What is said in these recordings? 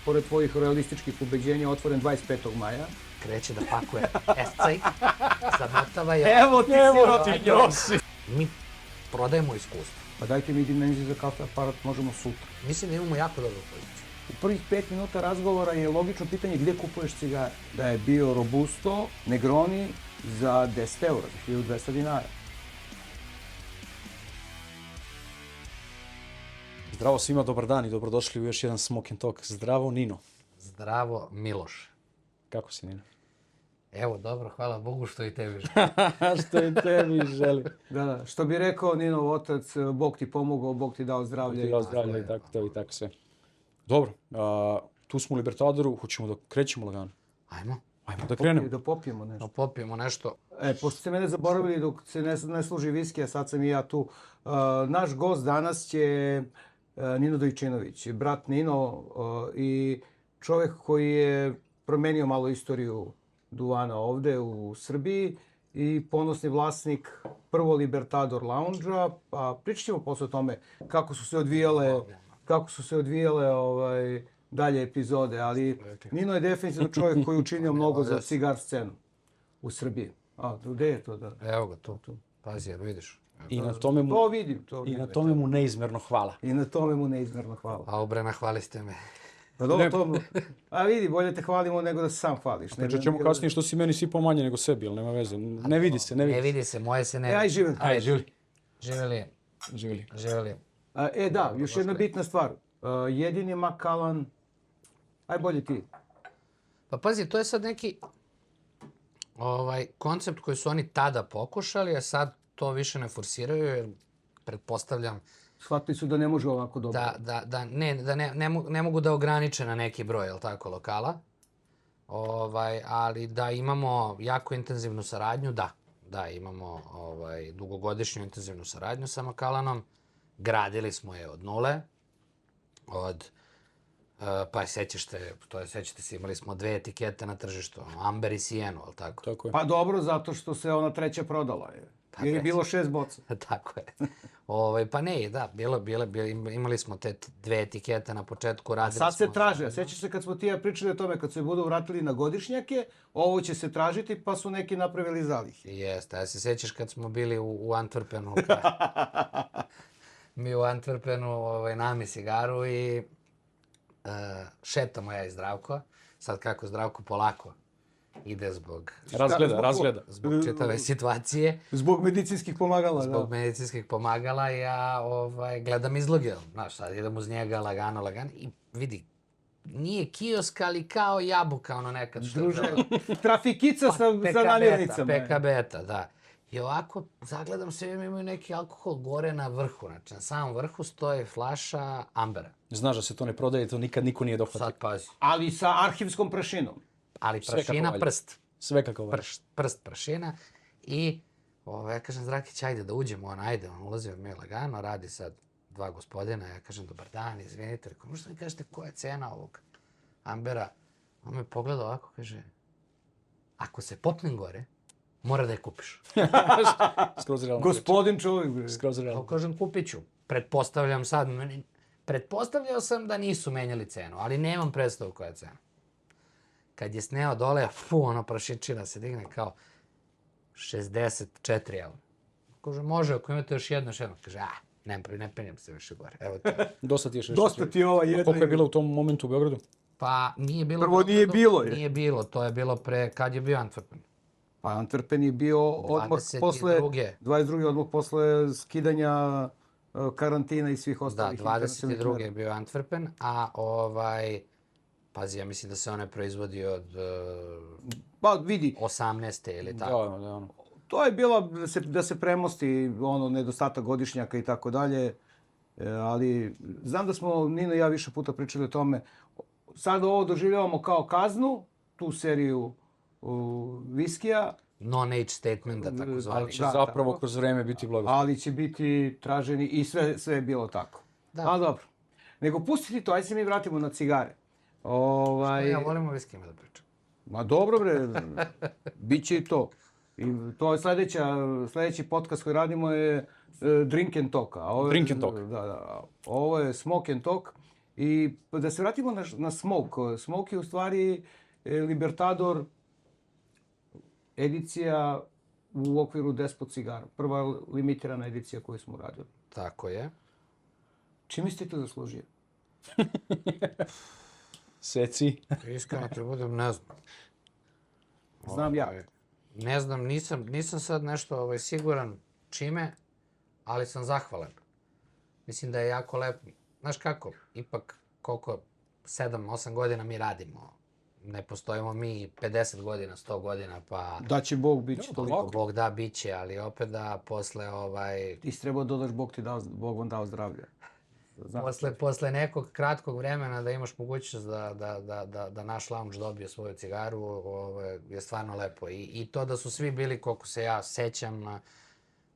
pored tvojih realističkih ubeđenja, otvoren 25. maja. Kreće da pakuje escaj, zamotava je... Evo ti si rotinjo! Mi prodajemo iskustvo. Pa dajte mi dimenziju za kafe aparat, možemo sutra. Mislim da imamo jako dobru poziciju. U prvih 5 minuta razgovora je logično pitanje gdje kupuješ cigare. Da je bio Robusto, Negroni za 10 eura, za 1200 dinara. Zdravo svima, dobar dan i dobrodošli u još jedan Smoke and Talk. Zdravo Nino. Zdravo Miloš. Kako si, Nino? Evo, dobro, hvala Bogu što i tebi želi. Što i tebi želi. Da, što bi rekao Ninov otac, Bog ti pomogao, Bog ti dao zdravlje. Ti dao zdravlje i tako to i tako sve. Dobro, tu smo u Libertadoru, hoćemo da krećemo lagano. Ajmo Da krenemo. Da popijemo nešto. da popijemo nešto. Pošto ste mene zaboravili dok se ne služi viski, a sad sam i ja tu. Naš gost danas će Nino Dojčinović, brat Nino i čovjek koji je promenio malo istoriju duvana ovde u Srbiji i ponosni vlasnik prvo Libertador Lounge-a, pa pričat ćemo posle o tome kako su se odvijale dalje epizode, ali Nino je definitivno čovjek koji je učinio mnogo za cigar scenu u Srbiji. Gde je to? Da? Evo ga tu. Pazi, jer vidiš. I na tome mu, To vidim. na tome mu neizmerno hvala. I na tome mu neizmerno hvala. A obrana, hvali ste me. Pa dobro, a vidi, bolje te hvalimo nego da se sam hvališ. Pričat ćemo kasnije što si meni sipao manje nego sebi, ali nema veze. Ne vidi se, ne Ne vidi. vidi se, moje se ne vidi. Aj, živim. Ajde, živjeli. Živjeli. Da, još jedna bitna stvar. Jedini Macallan, aj bolje ti. Pa pazi, to je sad neki koncept koji su oni tada pokušali, a sad to više ne forsiraju, jer pretpostavljam Shvatili su da ne može ovako dobro. ne mogu da ograniče na neki broj, jel tako, lokala. Ali da imamo jako intenzivnu saradnju, da imamo dugogodišnju intenzivnu saradnju sa Macallanom. Gradili smo je od nule, pa sećate se, imali smo 2 etikete na tržištu, Amber i Sienu, jel tako? Tako je. Pa dobro, zato što se ona treća prodala. Jer je bilo 6 boca. Tako je. Pa ne, da, imali smo te 2 etikete na početku, radili smo... Sad se traže, a sjećaš se kad smo ti ja pričali o tome, kad se budu vratili na godišnjake, ovo će se tražiti, pa su neki napravili zalihe. Jeste, a se sjećaš kad smo bili u Antwerpenu, mi u Antwerpenu nami cigaru i šetamo ja i Zdravko, sad kako Zdravko polako ide zbog čitave situacije. Zbog medicinskih pomagala, Zbog medicinskih pomagala, ja gledam izloge. Znaš, sad idem uz njega lagano. I vidi, nije kiosk, ali kao jabuka, nekad. Druže, trafikica sa namirnicama. PKB-ta, da. I ovako, zagledam se, imaju neki alkohol gore na vrhu. Znači, na samom vrhu stoji flaša Ambera. Znaš da se to ne prodaje, to nikad niko nije dohvatio. Sad pazi. Ali sa arhivskom prašinom. Ali prašina, prst. Sve kako valja. Prst prašina. I ja kažem Zrakić, ajde da uđemo, on ulazi mi lagano, radi sad 2 gospodina, ja kažem dobar dan, izvinite, možete mi kažete koja je cena ovog Ambera? On me pogleda ovako, kaže, ako se popnem gore, mora da je kupiš. Skroz realno. Gospodin čovjek. Skroz realno. Kažem, kupit ću. Pretpostavljao sam da nisu menjali cenu, ali nemam predstavu koja je cena. Kad je sneo dole, prašičina se digne kao 64 eura. Kaže, može, ako imate još jedno. Kaže, ne penjem se više gore. Evo to. Dosta ti je Dosta ti je ova jedna. Koliko je bilo u tom momentu u Beogradu? Pa nije bilo... Prvo nije bilo. Nije bilo, to je bilo kad je bio Antwerpen. Pa Antwerpen je bio odmah posle... 22. odmah posle skidanja karantina i svih ostalih. Da, 22. je bio Antwerpen, a pazi, ja mislim da se on ne proizvodi od pa vidi 18. ili tako. Da. To je bilo da se premosti nedostatak godišnjaka i tako dalje, ali znam da smo Nino i ja više puta pričali o tome. Sad ovo doživljavamo kao kaznu, tu seriju viskija. Non-age statement, da tako zvani. Ali će zapravo kroz vreme biti blagoslov. Ali će biti traženi i sve je bilo tako. Da. Ali dobro. Nego pustiti to, ajde se mi vratimo na cigare. Ja volim o viskijima da pričam. Ma dobro bre, bit će i to. I to je sljedeći podcast koji radimo je Drink and Talk. Drink and Talk. Da. Ovo je Smoke and Talk I da se vratimo na Smoke. Smoke je u stvari Libertador edicija u okviru Despot cigara. Prva limitirana edicija koju smo uradili. Tako je. Čime ste to zaslužio? Seci. Iskreno ti budem, ne znam. Znam ja. Ne znam, nisam sad nešto siguran čime, ali sam zahvalan. Mislim da je jako lepo. Znaš kako, ipak koliko 7-8 godina mi radimo. Ne postojimo mi 50 godina, 100 godina, pa... Da će Bog biti toliko. Bog da, bit će, ali opet da posle Ti si trebao dodaš Bog vam dao zdravlje. Posle nekog kratkog vremena da imaš mogućnost da naš lounge dobije svoju cigaru je stvarno lepo. I to da su svi bili, koliko se ja sećam,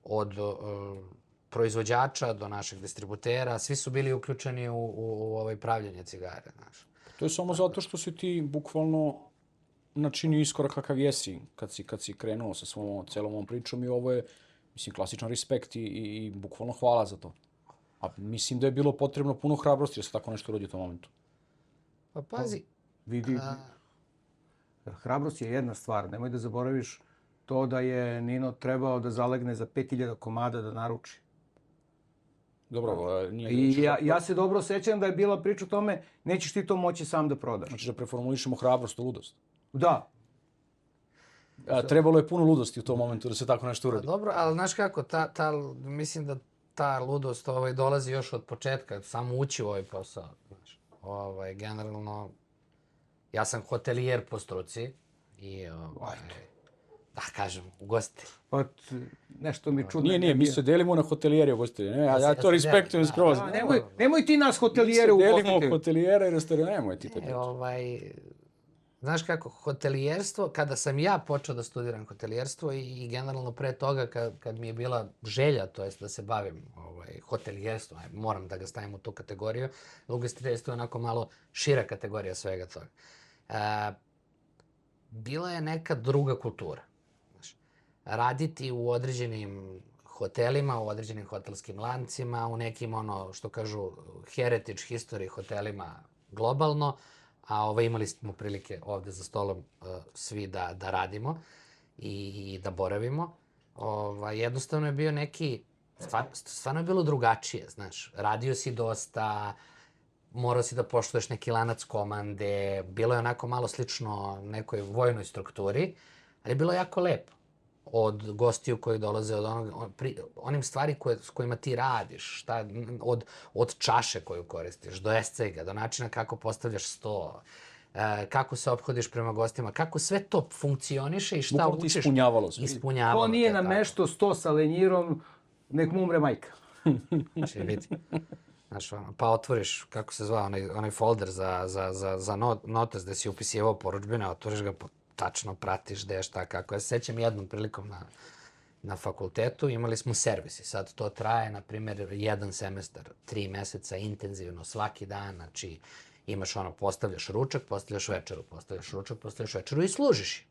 od proizvođača do našeg distributera, svi su bili uključeni u pravljenje cigare. Znaš. To je samo zato što si ti bukvalno načinio iskorak kakav jesi kad si krenuo sa svom celom ovom pričom i ovo je, mislim, klasičan respekt i bukvalno hvala za to. A mislim da je bilo potrebno puno hrabrosti da se tako nešto rodi u tom momentu. Pa pazi. Vidi, hrabrost je jedna stvar. Nemoj da zaboraviš to da je Nino trebao da zalegne za 5000 komada da naruči. Dobro, nije... I ja se dobro sećam da je bila priča o tome, nećeš ti to moći sam da prodaš. Znači da preformulišemo hrabrost u ludost. Da. Trebalo je puno ludosti u tom momentu da se tako nešto uradi. Dobro, ali znaš kako, mislim da ta ludost dolazi još od početka, samo ući u ovaj posao. Znaš. Generalno, ja sam hotelijer po struci i da kažem, ugostitelj. Pa nešto mi čudno. Nije, mi se delimo na hotelijere i ugostitelje. Ja to respektujem skroz. Nemoj ti nas hotelijere ugostitelje. Mi se delimo hotelijere i restorane, nemoj ti to. Znaš kako, hotelijerstvo, kada sam ja počeo da studiram hotelijerstvo i generalno pre toga kad mi je bila želja, to jest da se bavim hotelijerstvom, moram da ga stavim u tu kategoriju, ugostiteljstvo je onako malo šira kategorija svega toga. Bila je neka druga kultura. Raditi u određenim hotelima, u određenim hotelskim lancima, u nekim, što kažu, heritage history hotelima globalno, a imali smo prilike ovde za stolom svi da radimo i da boravimo. Jednostavno je bio neki, stvarno je bilo drugačije, znaš. Radio si dosta, morao si da poštuješ neki lanac komande, bilo je onako malo slično nekoj vojnoj strukturi, ali je bilo jako lepo. Od gostiju koji dolaze, od onim stvari s kojima ti radiš, od čaše koju koristiš, do escega, do načina kako postavljaš sto, kako se ophodiš prema gostima, kako sve to funkcioniše i šta učiš. Ispunjavalo se. Ko nije namešto 100 sa lenjirom, nek mu umre majka. Znači, vidi. Znaš, pa otvoriš, kako se zvao, onaj folder za notes gde si upisivao porudžbine, otvoriš ga, tačno pratiš gde je šta kako. Ja se sećam jednom prilikom na fakultetu, imali smo servis i sad to traje, na primjer, 1 semestar, 3 meseca intenzivno, svaki dan, znači imaš postavljaš ručak, postavljaš večeru, postavljaš ručak, postavljaš večeru i služiš je.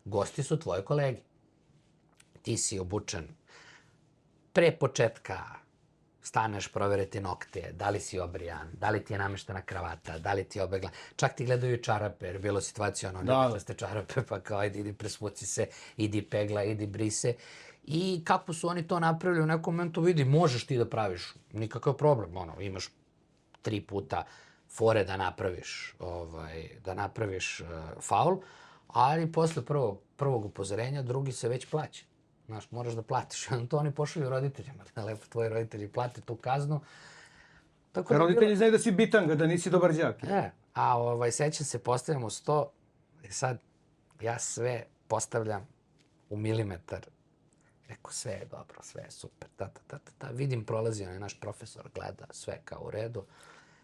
Gosti su tvoji kolegi. Ti si obučen pre početka, staneš proveriti nokte, da li si obrijan, da li ti je nameštena kravata, da li ti je obegla. Čak ti gledaju čarape, jer je bilo situacija ne ste čarape, pa kao ajde idi presvuci se, idi pegla, idi brise. I kako su oni to napravili u nekom momentu, vidi, možeš ti da praviš, nikakav problem, imaš 3 puta fore da napraviš faul, ali posle prvog upozorenja, drugi se već plaća. Znaš, moraš da platiš. To oni pošalju roditeljima. Lepo, tvoji roditelji plate tu kaznu. Roditelji znaju da si bitanga, da nisi dobar đak. Sećam se, postavljamo 100. I sad, ja sve postavljam u milimetar. Rekao, sve je dobro, sve je super. Vidim, prolazi onaj naš profesor, gleda, sve kao u redu.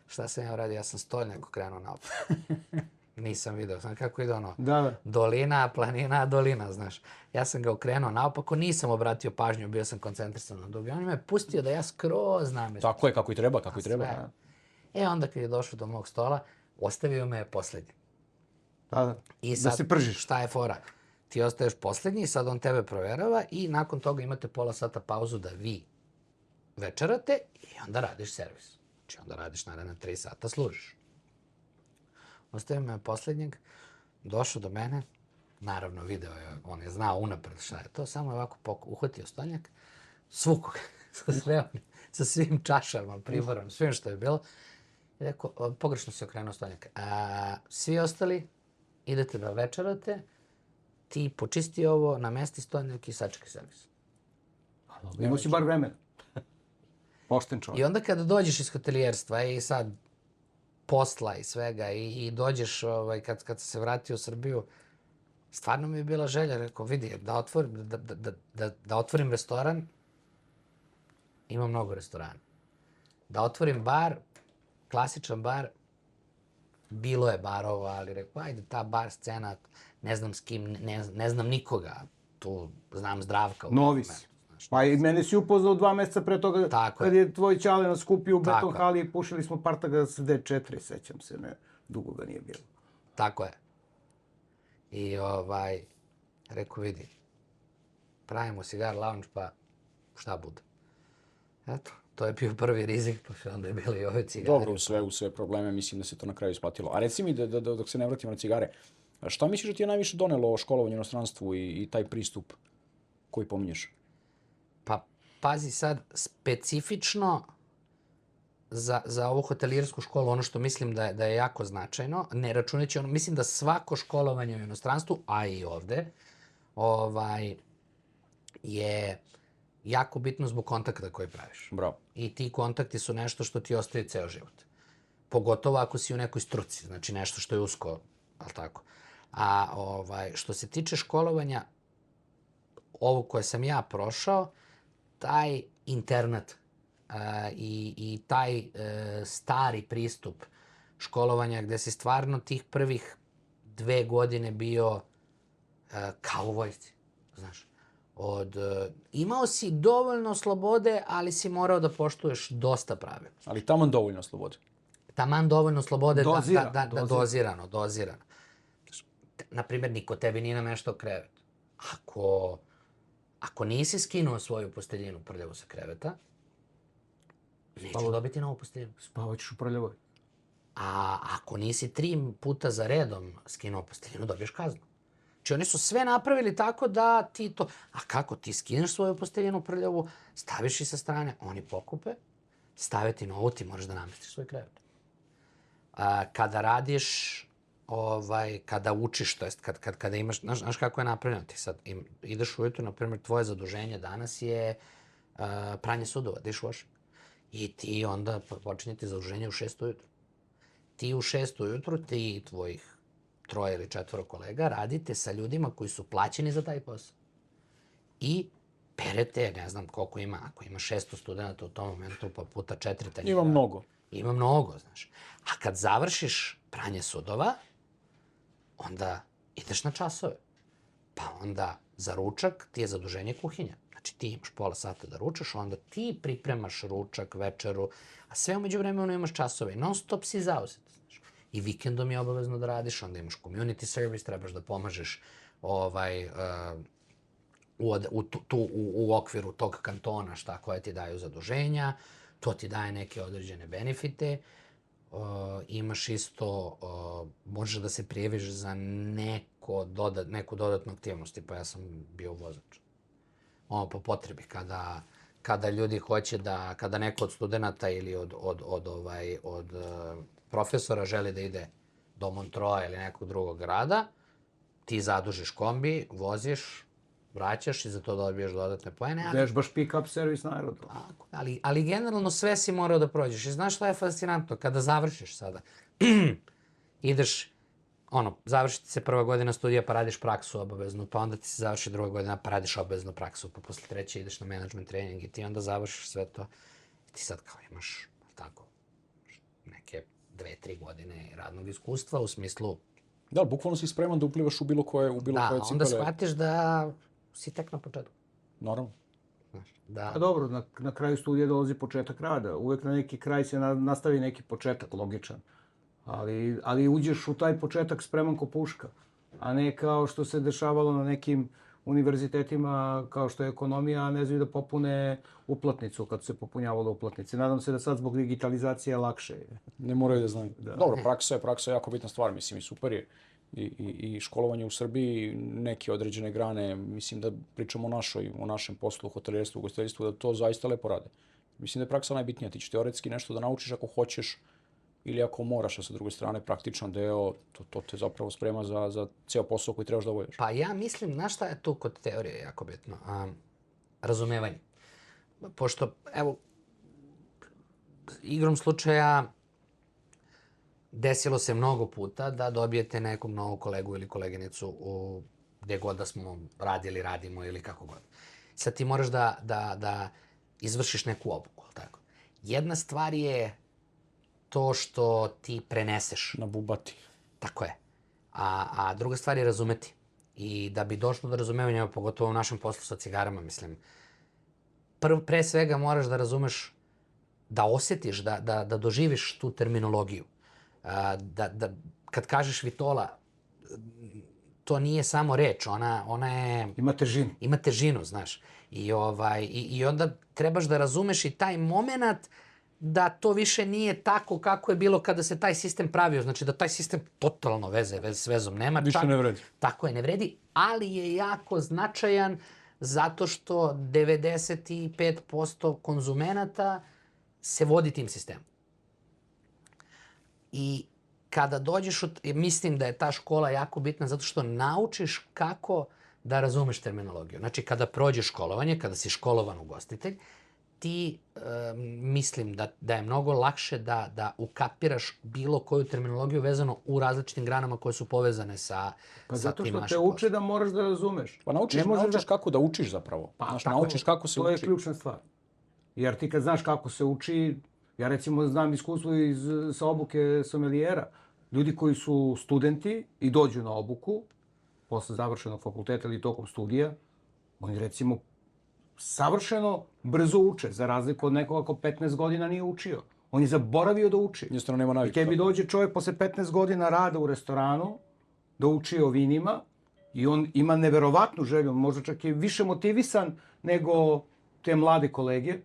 Šta sam ja uradio? Ja sam stolnjako krenuo naopako. Nisam video, znam kako ide dolina, planina, dolina, znaš. Ja sam ga okrenuo naopako, nisam obratio pažnju, bio sam koncentrisan na dubi. On me je pustio da ja skroz namestim. Tako je, kako i treba. Onda kad je došao do mog stola, ostavio me poslednji. I sad, da se pržiš. Šta je fora? Ti ostaješ poslednji, sad on tebe proverava i nakon toga imate pola sata pauzu da vi večerate i onda radiš servis. Znači, onda radiš naredna 3 sata, služiš. Ostavio me poslednjeg, došao do mene, naravno video je, on je znao unapred šta je to, samo je ovako uhvatio stolnjak, svukao ga sa svim čašama, priborom, svim što je bilo. I rekao, pogrešno si okrenuo stolnjak. Svi ostali, idete da večerate, ti počisti ovo, namesti stolnjak i sačekaj servis. Imao si bar vremena. Pošten čovjek. I onda kada dođeš iz hotelijerstva i sad posla i svega i dođeš, kad se vratio u Srbiju, stvarno mi je bila želja, rekao, vidi, da otvorim restoran, ima mnogo restorana. Da otvorim bar, klasičan bar, bilo je barova, ali rekao, ajde, ta bar scena, ne znam s kim, ne znam nikoga, tu znam Zdravka. Novi si. Pa i mene si upoznao 2 meseca pre toga, kad je tvoj ćale nas kupio u beton hali i pušili smo Partaga s D4, sećam se, ne, dugo ga nije bilo. Tako je. I rekao, vidi, pravimo cigar lounge, pa šta bude. Eto, to je bio prvi rizik, pa onda je bili i ove cigare. Dobro, u sve probleme, mislim da se to na kraju isplatilo. A reci mi, dok se ne vratimo na cigare, šta misliš da ti je najviše donelo školovanje u inostranstvu i taj pristup koji pominješ? Pa, pazi sad, specifično za ovu hotelijersku školu, ono što mislim da je jako značajno, ne računajući ono, mislim da svako školovanje u inostranstvu, a i ovde, je jako bitno zbog kontakta koji praviš. Bravo. I ti kontakti su nešto što ti ostaje ceo život. Pogotovo ako si u nekoj struci, znači nešto što je usko, ali tako. A što se tiče školovanja, ovo koje sam ja prošao, taj internat i taj stari pristup školovanja gde si stvarno tih prvih 2 godine bio kao u vojsci, znaš. Imao si dovoljno slobode, ali si morao da poštuješ dosta pravila. Ali taman dovoljno slobode. Taman dovoljno slobode, dozirano. Naprimjer, niko tebi nije nameštao krevet. Ako nisi skinuo svoju posteljinu prljavu sa kreveta, nećeš dobiti novu posteljinu. Spavaćeš u prljavoj. A ako nisi 3 puta za redom skinuo posteljinu, dobiješ kaznu. Znači, oni su sve napravili tako da ti to... A kako? Ti skineš svoju posteljinu prljavu, staviš i sa strane, oni pokupe, stave ti novu, ti moraš da namestiš svoj krevet. Kada radiš, kada učiš, to jest kada imaš... Znaš kako je napravljeno? Ti sad ideš ujutru, na primjer, tvoje zaduženje danas je pranje sudova, dishwashing. I ti onda počinjete zaduženje u 6 ujutru. Ti u 6 ujutru, ti i tvojih 3 ili 4 kolega radite sa ljudima koji su plaćeni za taj posao. I perete, ne znam koliko ima, ako ima 600 studenta u tom momentu, pa puta 4 tanjira. Ima mnogo. Ima mnogo, znaš. A kad završiš pranje sudova, onda ideš na časove. Pa onda za ručak ti je zaduženje kuhinja. Znači ti imaš pola sata da ručaš, onda ti pripremaš ručak, večeru, a sve umeđu vremenu imaš časove. Non stop si zauzet. I vikendom je obavezno da radiš, onda imaš community service, trebaš da pomažeš u okviru tog kantona šta koje ti daju zaduženja, to ti daje neke određene benefite, imaš isto, možeš da se prijaviš za neku dodatnu aktivnost, pa ja sam bio vozač. Ono po potrebi, kada ljudi hoće da, kada neko od studenta ili od profesora želi da ide do Montreux ili nekog drugog grada, ti zadužiš kombi, voziš, vraćaš i za to dobiješ dodatne poene. Vežbaš pick-up servis na aerodromu. Ali generalno sve si morao da prođeš. I znaš šta je fascinantno? Kada završiš sada, ideš, završi ti se 1. godina studija pa radiš praksu obaveznu, pa onda ti se završi 2. godina pa radiš obaveznu praksu, pa posle 3. ideš na management trening i ti onda završiš sve to. I ti sad kao imaš, tako, neke 2-3 godine radnog iskustva u smislu... Da, bukvalno si spreman da uplivaš u bilo koje cipele. Da, onda shvatiš da si tek na početku. Naravno. A dobro, na kraju studija dolazi početak rada. Uvek na neki kraj se nastavi neki početak, logičan. Ali uđeš u taj početak spreman ko puška. A ne kao što se dešavalo na nekim univerzitetima kao što je ekonomija, a ne znaju da popune uplatnicu kad su se popunjavalo uplatnice. Nadam se da sad zbog digitalizacije je lakše. Ne moraju da znaju. Dobro, praksa je jako bitna stvar, mislim, i super je. I školovanje u Srbiji, neke određene grane, mislim da pričamo o našem poslu, hotelijerstvu, ugostiteljstvu, da to zaista lepo rade. Mislim da je praksa najbitnija. Ti ćeš teoretski nešto da naučiš ako hoćeš ili ako moraš, a sa druge strane praktičan deo, to te zapravo sprema za ceo posao koji trebaš da obavljaš. Pa ja mislim, znaš šta je tu kod teorije jako bitno? Razumevanje. Pošto, evo, igrom slučaja desilo se mnogo puta da dobijete nekog novog kolegu ili koleginicu gde god da smo radili, radimo ili kako god. Sad ti moraš da izvršiš neku obuku, tako? Jedna stvar je to što ti preneseš. Na bubati. Tako je. A druga stvar je razumeti. I da bi došlo do razumevanja, pogotovo u našem poslu sa cigarama, mislim, pre svega moraš da razumeš, da osjetiš, da doživiš tu terminologiju. Kad kažeš vitola, to nije samo reč, ona je... Ima težinu. Ima težinu, znaš. I onda trebaš da razumeš i taj moment da to više nije tako kako je bilo kada se taj sistem pravio. Znači da taj sistem totalno veze s vezom nema. Više ne vredi. Tako je, ne vredi, ali je jako značajan zato što 95% konzumenata se vodi tim sistemom. I kada dođeš, mislim da je ta škola jako bitna zato što naučiš kako da razumeš terminologiju. Znači, kada prođeš školovanje, kada si školovan ugostitelj, ti mislim da je mnogo lakše da ukapiraš bilo koju terminologiju vezano u različitim granama koje su povezane sa Pa zato tim što te našim uče poslom. da moraš da razumeš. Pa naučiš kako da učiš zapravo. Znaš, naučiš kako se To je uči. ključna stvar. Jer ti kad znaš kako se uči, ja recimo znam iskustvo sa obuke sommelijera. Ljudi koji su studenti i dođu na obuku, posle završenog fakulteta ili tokom studija, oni recimo savršeno brzo uče, za razliku od nekoga ko 15 godina nije učio. On je zaboravio da uči. Jednostavno nema naviku. I tebi dođe čovjek posle 15 godina rada u restoranu, da uči o vinima, i on ima neverovatnu želju, možda čak je više motivisan nego te mlade kolege,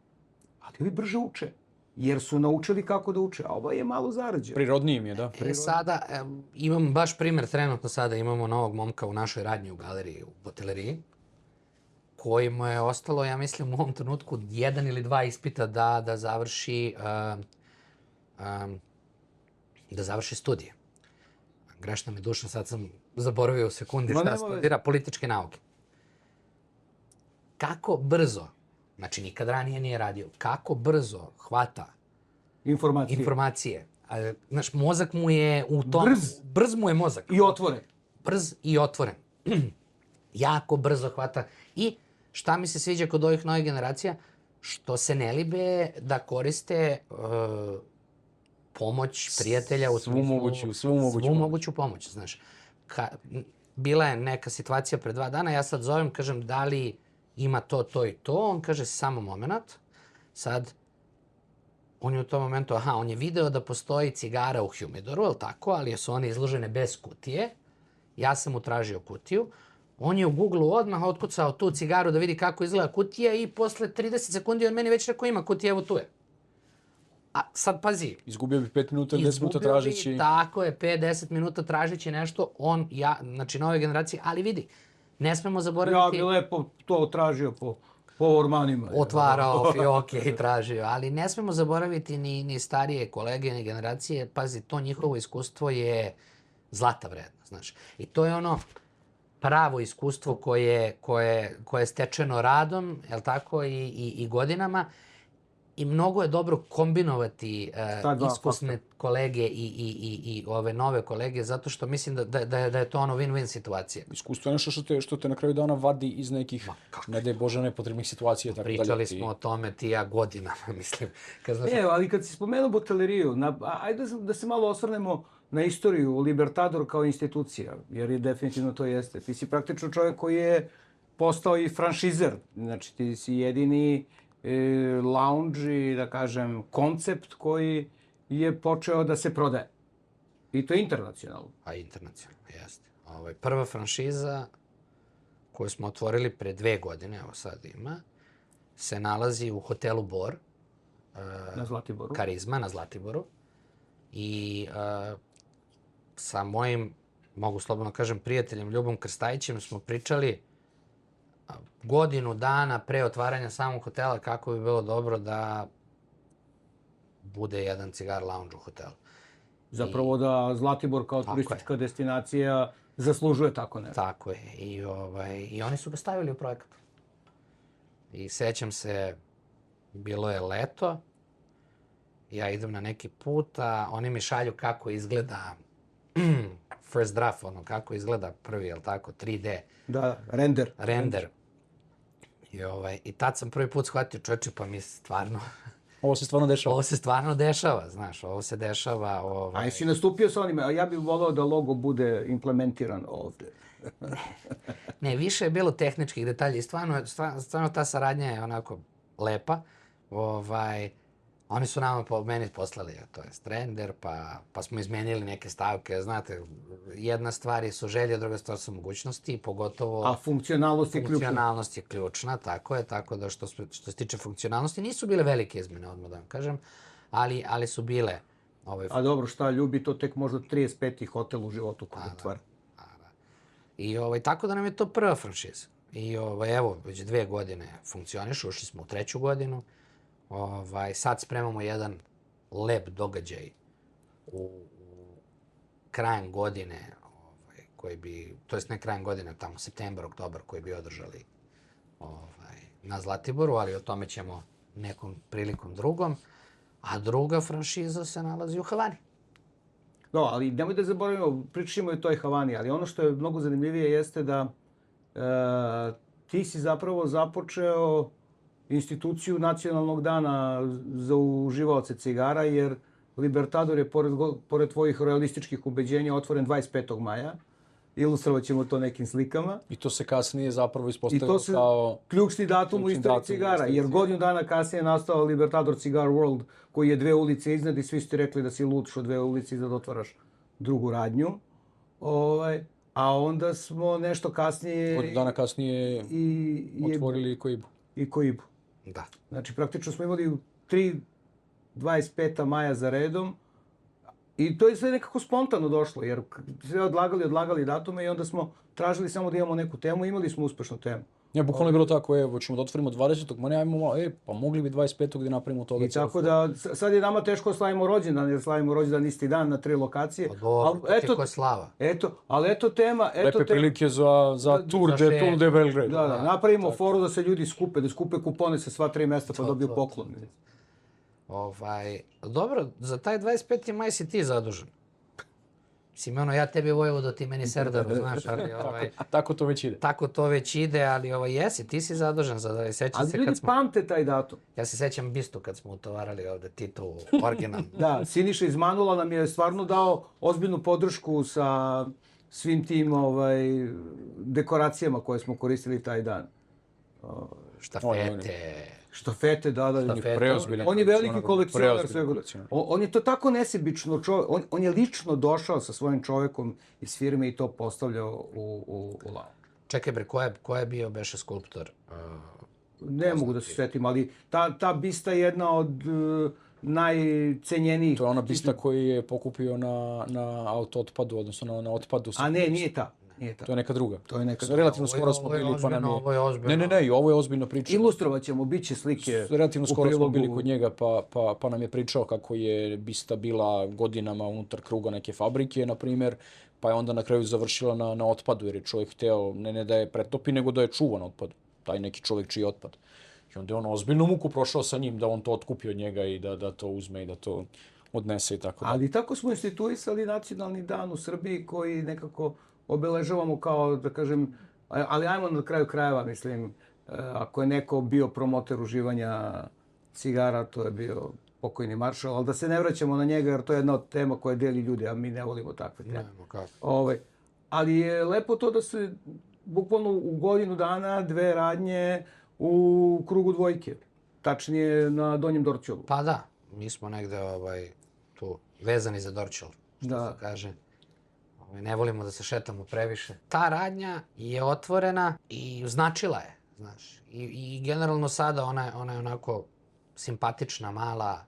ali ovi brže uče, jer su naučili kako da uče, a ovo je malo zarađeno. Prirodnije im je, da. Sada, imam baš primjer, trenutno sada imamo novog momka u našoj radnji u galeriji, u hoteleriji, kojima je ostalo, ja mislim, u ovom trenutku 1 ili 2 ispita da završi studije. Grešna mi duša, sad sam zaboravio u sekundi šta studira, političke nauke. Kako brzo, znači nikad ranije nije radio, kako brzo hvata informacije. Znaš, mozak mu je u tom... Brz mu je mozak. I otvoren. Brz i otvoren. Jako brzo hvata. I šta mi se sviđa kod ovih novih generacija? Što se ne libe da koriste pomoć prijatelja u smislu... Svu moguću pomoć, znaš. Bila je neka situacija pre 2 dana, ja sad zovem, kažem, da li ima to i to, on kaže samo moment. Sad, on je u tom momentu, on je video da postoji cigara u humidoru, ali tako, ali su one izložene bez kutije. Ja sam mu tražio kutiju. On je u Google-u odmah otkucao tu cigaru da vidi kako izgleda kutija i posle 30 sekundi on meni već rekao ima kutija, evo tu je. A sad pazi. Izgubio bi 5 minuta, 10 minuta tražeći. Tako je, 5-10 minuta tražeći nešto. Znači nove generacije, ali vidi, ne smemo zaboraviti... Ja bi lepo to tražio po ormanima. Otvarao fioke i tražio, ali ne smemo zaboraviti ni starije kolege, ni generacije. Pazi, to njihovo iskustvo je zlata vredno, znaš. I to je ono pravo iskustvo koje je stečeno radom, jel tako, i godinama. I mnogo je dobro kombinovati iskusne kolege i ove nove kolege, zato što mislim da je to ono win-win situacija. Iskustvo je nešto što te na kraju dana vadi iz nekih, ne daj Bože, nepotrebnih situacija. Pričali smo o tome ti ja godinama, mislim. Ali kad si spomenuo boteleriju, ajde da se malo osvrnemo na istoriju Libertador kao institucija, jer je definitivno to jeste. Ti si praktično čovjek koji je postao i franšizer, znači ti si jedini lounge i, da kažem, koncept koji je počeo da se prodaje. I to je internacionalno. A internacionalno, jeste. Prva franšiza koju smo otvorili pre 2 godine, evo sad ima, se nalazi u hotelu Bor, Na Zlatiboru. Karizma na Zlatiboru. I sa mojim, mogu slobodno kažem, prijateljem Ljubom Krstajićem smo pričali godinu dana pre otvaranja samog hotela kako bi bilo dobro da bude jedan cigar lounge u hotelu. Zapravo da Zlatibor kao turistička destinacija zaslužuje tako nešto. Tako je. I oni su ga stavili u projekat. I sećam se, bilo je leto, ja idem na neki put, a oni mi šalju kako izgleda first draft, ono kako izgleda prvi, jel tako, 3D Da, render. render. I tad sam prvi put shvatio, čoveče, pa mi stvarno, Ovo se stvarno dešava. ovo se stvarno dešava, znaš, ovo se dešava. A jesi nastupio sa onime? A ja bih volao da logo bude implementiran ovde. Ne, više je bilo tehničkih detalja i stvarno ta saradnja je onako lepa. Oni su nama meni poslali, to jest render, pa smo izmenili neke stavke. Znate, jedna stvar su želje, druga stvar su mogućnosti, pogotovo... A funkcionalnost je ključna. Funkcionalnost je ključna, tako je. Tako da što se tiče funkcionalnosti, nisu bile velike izmene, odmah da vam kažem, ali su bile... A dobro, šta ljubi, to tek možda 35. hotel u životu koji otvara. I tako da nam je to prva franšiza. I evo, već 2 godine funkcioniš, ušli smo u 3. godinu. Sad spremamo jedan lep događaj u krajem godine, koji bi, to jest ne krajem godine, tamo septembar, oktobar, koji bi održali na Zlatiboru, ali o tome ćemo nekom prilikom drugom. A druga franšiza se nalazi u Havani. No, ali nemoj da zaboravimo, pričamo i o toj Havani, ali ono što je mnogo zanimljivije jeste da ti si zapravo započeo instituciju nacionalnog dana za uživaoce cigara, jer Libertador je, pored tvojih realističkih ubeđenja, otvoren 25. maja. Ilustrovat ćemo to nekim slikama. I to se kasnije zapravo I ispostavilo to se kao... ključni datum u istoriji cigara, jer godinu dana kasnije je nastao Libertador Cigar World, koji je 2 ulice iznad i svi ste rekli da si lud što 2 ulice iznad otvaraš drugu radnju. A onda smo nešto kasnije... Godinu dana kasnije otvorili i Koibu. I Koibu. Da. Znači, praktično smo imali 25. maja za redom i to je sve nekako spontano došlo, jer sve odlagali datume i onda smo tražili samo da imamo neku temu i imali smo uspešnu temu. Ja, bukvalno je bilo tako, evo, ćemo da otvorimo 20. Ma ajmo, pa mogli bi 25. da napravimo toga. I tako da, sad je nama teško da slavimo rođendan, jer slavimo rođendan isti dan na 3 lokacije. Pa dobro, to je slava. Ali eto tema... Lepe prilike za Tour de Belgrade. Da, napravimo foru da se ljudi skupe, da skupe kupone sa sva 3 mesta pa dobiju poklon. Dobro, za taj 25. maj si ti zadužen. Mislim, ja tebi Vojvodo, ti meni Serdaru, znaš, ali... Tako to već ide. Tako to već ide, ali jesi, ti si zadužen za sećam se ali ljudi pamte taj datum. Ja se sećam Bistu kad smo utovarali ovde Titovu originalnu. Da, Siniša iz Manula nam je stvarno dao ozbiljnu podršku sa svim tim dekoracijama koje smo koristili taj dan. Štafete, da. On je veliki kolekcionar svega. On je to tako nesebično čovjek. On je lično došao sa svojim čovjekom iz firme i to postavljao u lounge. Čekaj bre, ko je bio beše skulptor? Ne mogu da se svetim, ali ta bista je jedna od najcenjenijih. To je ona bista koju je pokupio na auto-otpadu, odnosno na otpadu. A ne, nije ta. To je neka druga. To je neka relativno skoro smo bili pa nam je... Ovo je ozbiljno. Ne, ovo je ozbiljno priča. Ilustrovat ćemo, bit će slike. Relativno skoro smo bili kod njega pa nam je pričao kako je bista bila godinama unutar kruga neke fabrike, na primjer, pa je onda na kraju završila na otpadu, jer je čovjek hteo ne da je pretopi, nego da je čuva na otpadu. Taj neki čovjek čiji otpad. I onda je on ozbiljno muku prošao sa njim da on to otkupi od njega i da to uzme i da to odnese i tako da. Ali tako smo instituisali nacionalni dan u Srbiji koji nekako obeležavamo kao, da kažem, ali ajmo na kraju krajeva, mislim, ako je neko bio promoter uživanja cigara, to je bio pokojni Maršal, ali da se ne vraćamo na njega, jer to je jedna od tema koja deli ljude, a mi ne volimo takve teme. Ali je lepo to da se bukvalno u godinu dana 2 radnje u krugu dvojke, tačnije na Donjem Dorćolu. Pa da, mi smo negde tu vezani za Dorćol, što se kaže. Ne volimo da se šetamo previše. Ta radnja je otvorena i značila je, znaš. I generalno sada ona je onako simpatična, mala.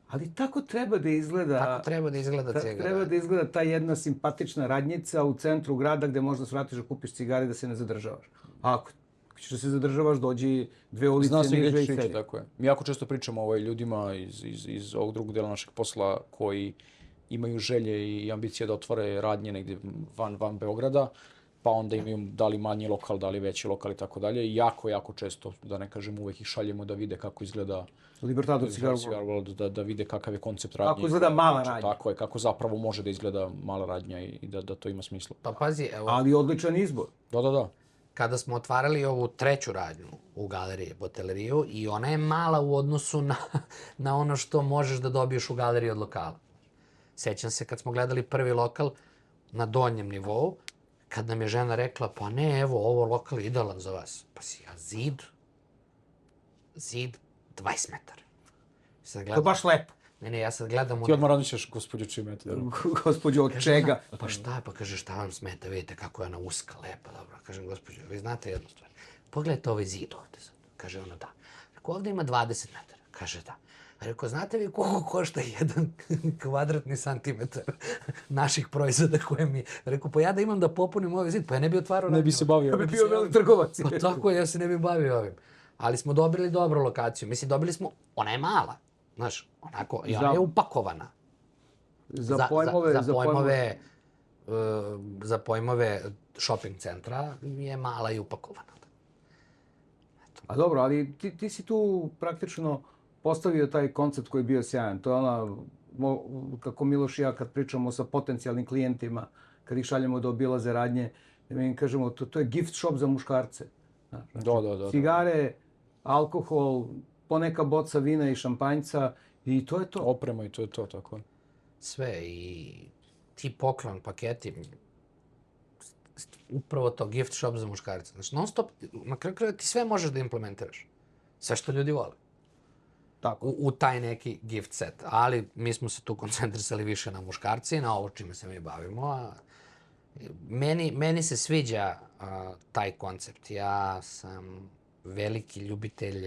Ali tako treba da izgleda. Tako treba da izgleda cigara. Treba da izgleda ta jedna simpatična radnjica u centru grada gde možda svratiš da kupiš cigare da se ne zadržavaš. Ako ćeš da se zadržavaš, dođi 2 ulice Zna se niže gde i ćeš ići, sedi. tako je. Mi jako često pričamo ljudima iz ovog drugog dela našeg posla koji imaju želje i ambicije da otvore radnje negdje van Beograda, pa onda imaju da li manji lokal, da li veći lokal i tako dalje. I jako često, da ne kažem uvek ih šaljemo da vide kako izgleda Libertador Cigar World, da vide kakav je koncept radnje. Kako izgleda mala radnja. Tako je, kako zapravo može da izgleda mala radnja i da to ima smisla. Pa pazi, evo, Ali odličan izbor. Da. kada smo otvarali ovu treću radnju u galeriji Boteleriju i ona je mala u odnosu na ono što možeš da dobiješ u galeriji od lokala. Sećam se kad smo gledali prvi lokal na donjem nivou, kad nam je žena rekla, pa ne, evo, ovo lokal je idealan za vas. Pa si ja, zid 20 metara. To je baš lepo. Ne, ja sad gledam... Ti odmah razmišljaš, gospođo, čime je to? Gospođo, od čega? Pa šta? Pa kaže, šta vam smeta? Vidite kako je ona uska, lepa, dobro. Kažem, gospođo, vi znate jednu stvar. Pogledajte ovaj zid ovde sad. Kaže ona, da. Rekao, ovde ima 20 metara. Kaže, da. Rekao, znate vi koliko košta 1 kvadratni santimetar naših proizvoda koje mi... Rekao, pa ja da imam da popunim ovaj zid, pa ja ne bi otvarao... Ne bi se bavio. Ja bi bio velik trgovac. Pa tako, ja se ne bi bavio ovim. Ali smo dobili dobru lokaciju. Mislim, dobili smo... Ona je mala. Znaš, onako, i ona je upakovana. Za pojmove shopping centra je mala i upakovana. A dobro, ali ti si tu praktično postavio taj koncept koji je bio sjajan. To je ona, kako Miloš i ja kad pričamo sa potencijalnim klijentima, kad ih šaljemo da obilaze radnje, mi im kažemo, to je gift shop za muškarce. Da. Cigare, alkohol, poneka boca vina i šampanjca i to je to. Oprema i to je to, tako je. Sve i ti poklon paketi, upravo to gift shop za muškarce. Znači, non stop, na kraju kraja ti sve možeš da implementiraš. Sve što ljudi vole. Tako. U taj neki gift set. Ali mi smo se tu koncentrisali više na muškarci, na ovo čime se mi bavimo. Meni se sviđa taj koncept. Ja sam veliki ljubitelj...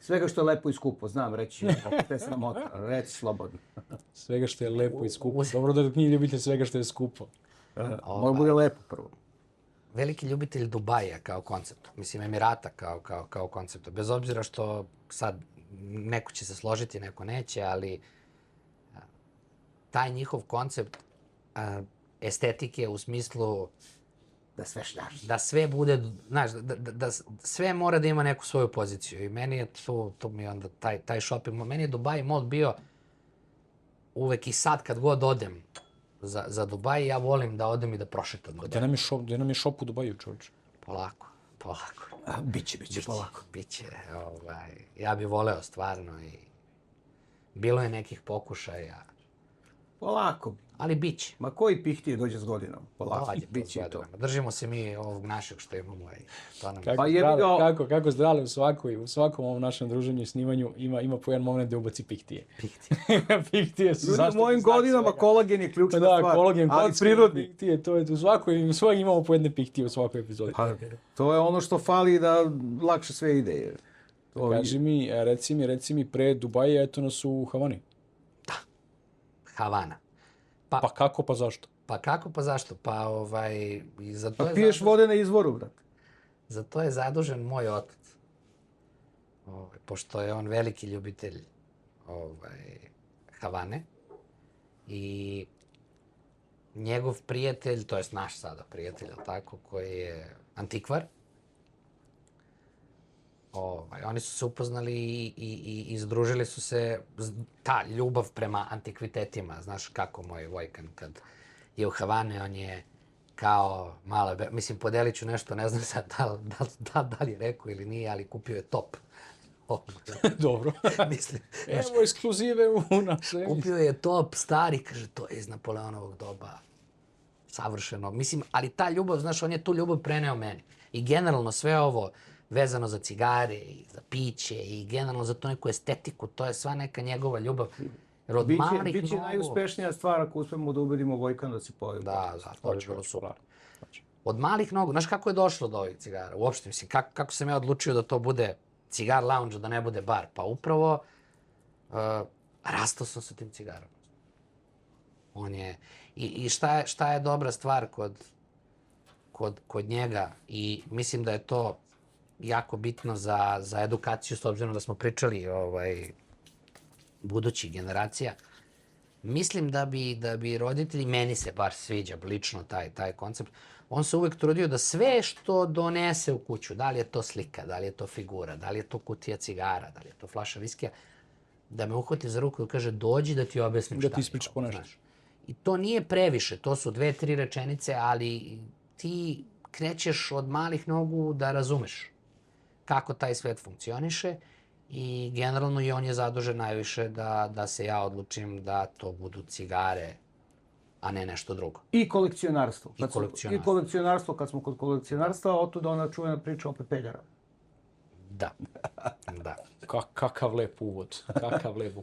Svega što je lepo i skupo, znam reći, te sramota, reći slobodno. Svega što je lepo i skupo. Dobro da nije ljubitelj svega što je skupo. Mora bude lepo prvo. Veliki ljubitelj Dubaja kao koncepta. Mislim, Emirata kao koncepta. Bez obzira što sad neko će se složiti, neko neće, ali taj njihov koncept estetike u smislu Da sve šljaš. da sve bude, znaš, da sve mora da ima neku svoju poziciju. I meni je to mi je onda taj shopping, meni je Dubai Mall bio uvek i sad kad god odem za Dubai, ja volim da odem i da prošetam Dubai. Gde nam je shop u Dubaju, čovječe? Polako. Biće polako. Biće, ja bi voleo stvarno i bilo je nekih pokušaja. Polako. Ali biće. Ma koji pihtije dođe s godinom? Polako, biće i to. Držimo se mi ovog našeg što imamo i to nam... Kako zdrale u svakom ovom našem druženju i snimanju ima po jedan moment da ubaci pihtije. Pihtije su zašto. U mojim godinama kolagen je ključna stvar. Da, kolagen, ali prirodni. Pihtije, to je u svakoj imamo po jedne pihtije u svakoj epizodi. To je ono što fali da lakše sve ide. Kaži mi, reci mi pre Dubaja, eto nas u Havani. Da, Havana. Pa kako, pa zašto? Pa kako, pa zašto? Pa i za to je piješ vode na izvoru, brat. Za to je zadužen moj otac. Pošto je on veliki ljubitelj Havane. I njegov prijatelj, to je naš sada prijatelj, tako, koji je antikvar. Oni su se upoznali i združili su se, ta ljubav prema antikvitetima, znaš kako moj Vojkan kad je u Havane, on je kao mala, mislim podelit ću nešto, ne znam sad da li je rekao ili nije, ali kupio je top. Dobro. Mislim, evo ekskluzive u našoj. Kupio je top stari, kaže, to je iz Napoleonovog doba. Savršeno. Mislim, ali ta ljubav, znaš, on je tu ljubav preneo meni. I generalno sve ovo vezano za cigare i za piće i generalno za tu neku estetiku, to je sva neka njegova ljubav. Jer od malih Biće nogu... najuspešnija stvar ako uspemo da ubedimo Vojkana da se pojavi. Da, to bi bilo Hoće, super. hoće. Od malih nogu, znaš kako je došlo do ovih cigara? Uopšte, mislim, kako sam ja odlučio da to bude cigar lounge, da ne bude bar? Pa upravo rastao sam sa tim cigarom. On je... I šta je dobra stvar kod njega? I mislim da je to jako bitno za edukaciju, s obzirom da smo pričali budućih generacija. Mislim da bi roditelji, meni se bar sviđa lično taj koncept, on se uvek trudio da sve što donese u kuću, da li je to slika, da li je to figura, da li je to kutija cigara, da li je to flaša viskija, da me uhvati za ruku i kaže dođi da ti objasnim šta Da ti ispriča po nešto. I to nije previše, to su 2-3 rečenice, ali ti krećeš od malih nogu da razumeš kako taj svet funkcioniše i generalno i on je zadužen najviše da se ja odlučim da to budu cigare, a ne nešto drugo. I kolekcionarstvo. kolekcionarstvo. I kolekcionarstvo, kad smo kod kolekcionarstva, otuda ona čuvena priča o pepeljara. Da. Da. Kakav lep uvod. Kakav lep. O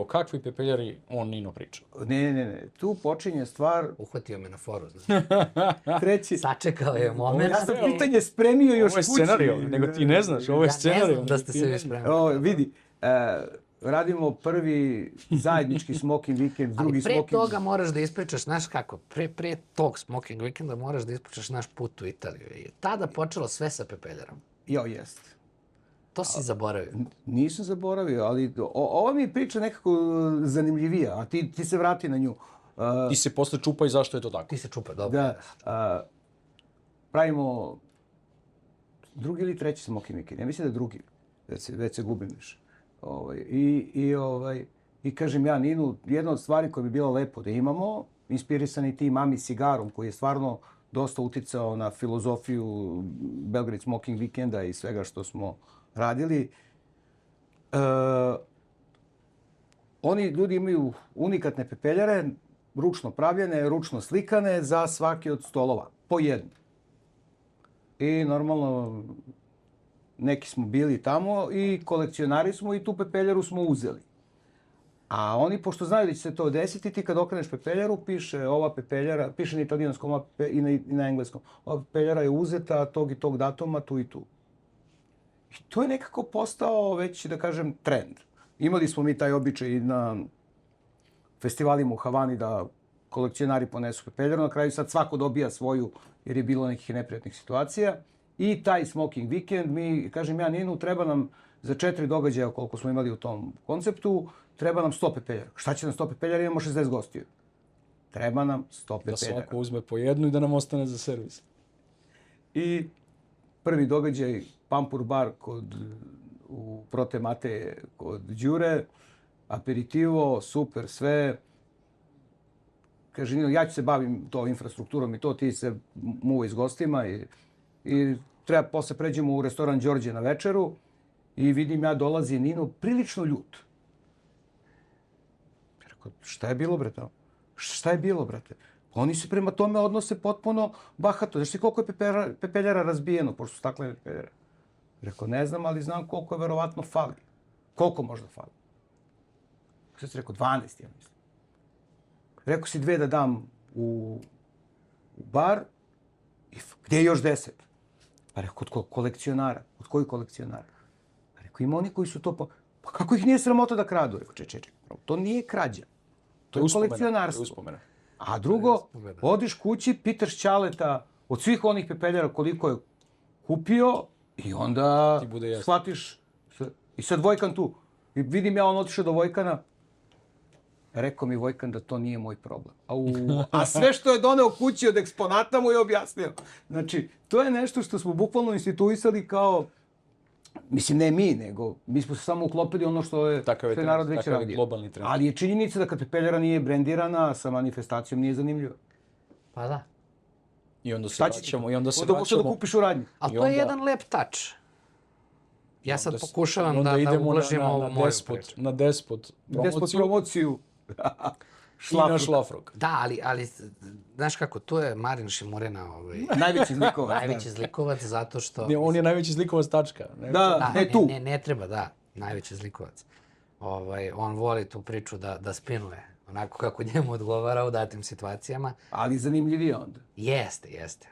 kakvi pepeljari on Nino priča. Ne. Tu počinje stvar... Uhvatio me na foru, znaš. Treći... Sačekao je moment. Ja sam pitanje spremio još kući. Ovo je scenario, nego ti ne znaš, ovo je scenario. Ja ne znam da ste se vi spremili. Vidi, radimo prvi zajednički smoking vikend, drugi Ali pre smoking... toga moraš da ispričaš, znaš kako, pre tog smoking vikenda moraš da ispričaš naš put u Italiju. I tada počelo sve sa pepeljarom. Jest. To si zaboravio. Nisam zaboravio, ali ova mi je priča nekako zanimljivija, a ti se vrati na nju. Ti se posle čupa i zašto je to tako. Ti se čupa, dobro. Da, pravimo drugi ili treći smoking vikend. Ja mislim da je drugi, već se gubim više. I kažem ja Ninu, jedna od stvari koja bi bila lepo da imamo, inspirisani tim Mami cigarom, koji je stvarno dosta uticao na filozofiju Belgrade Smoking Vikenda i svega što smo radili. Oni ljudi imaju unikatne pepeljare, ručno pravljene, ručno slikane za svaki od stolova, po jednu. I normalno, neki smo bili tamo i kolekcionari smo i tu pepeljaru smo uzeli. A oni, pošto znaju da će se to desiti, ti kad okreneš pepeljaru, piše ova pepeljara, piše na italijanskom i na engleskom, ova pepeljara je uzeta tog i tog datuma, tu i tu. I to je nekako postao već, da kažem, trend. Imali smo mi taj običaj na festivalima u Havani da kolekcionari ponesu pepeljaru, na kraju sad svako dobija svoju, jer je bilo nekih neprijatnih situacija. I taj smoking vikend, kažem ja Ninu, treba nam za 4 događaja koliko smo imali u tom konceptu, treba nam 100 pepeljara. Šta će nam 100 pepeljara? Imamo 60 gostiju. Treba nam 100 pepeljara. Da svako uzme po jednu i da nam ostane za servis. I prvi događaj, Pampur bar u Prote Mateje kod Đure, aperitivo, super, sve. Kaže Nino, ja ću se bavim to infrastrukturom i to, ti se muvaj s gostima i treba posle pređemo u restoran Đorđe na večeru i vidim ja dolazi Nino prilično ljut. Rekao, šta je bilo bre tamo? Šta je bilo, brate? Oni se prema tome odnose potpuno bahato. Znaš ti koliko je pepeljara razbijeno, pošto su staklene pepeljare? Rekao, ne znam, ali znam koliko je verovatno fali. Koliko možda fali? Šta si rekao? 12, ja mislim. Rekao si 2 da dam u bar. Gdje je još 10? Pa rekao, od kolekcionara. Od kojih kolekcionara? Pa rekao, ima oni koji su to... Pa kako ih nije sramota da kradu? Rekao, čekaj. To nije krađa. To je kolekcionarstvo. A drugo, odiš kući, pitaš Ćaleta od svih onih pepeljara koliko je kupio i onda shvatiš. I sad Vojkan tu. I vidim ja, on otišao do Vojkana. Rekao mi Vojkan da to nije moj problem. A sve što je doneo kući od eksponata mu je objasnio. Znači, to je nešto što smo bukvalno instituisali kao... Mislim, ne mi, nego mi smo se samo uklopili ono što je narod već radio. Ali je činjenica da kad pepeljara nije brendirana, sa manifestacijom nije zanimljiva. Pa da. I onda se vraćamo. Onda da kupiš u radnji. Ali to je jedan lep touch. Ja sad pokušavam da ublažim ovu moju priču. Na Despot promociju. I na šlafrok. Da, ali, znaš kako, tu je Marin Šimurina najveći zlikovac. Najveći zlikovac zato što... On je najveći zlikovac tačka. Da, ne tu. Ne treba, da, najveći zlikovac. On voli tu priču da spinuje onako kako njemu odgovara u datim situacijama. Ali zanimljivije onda. Jeste.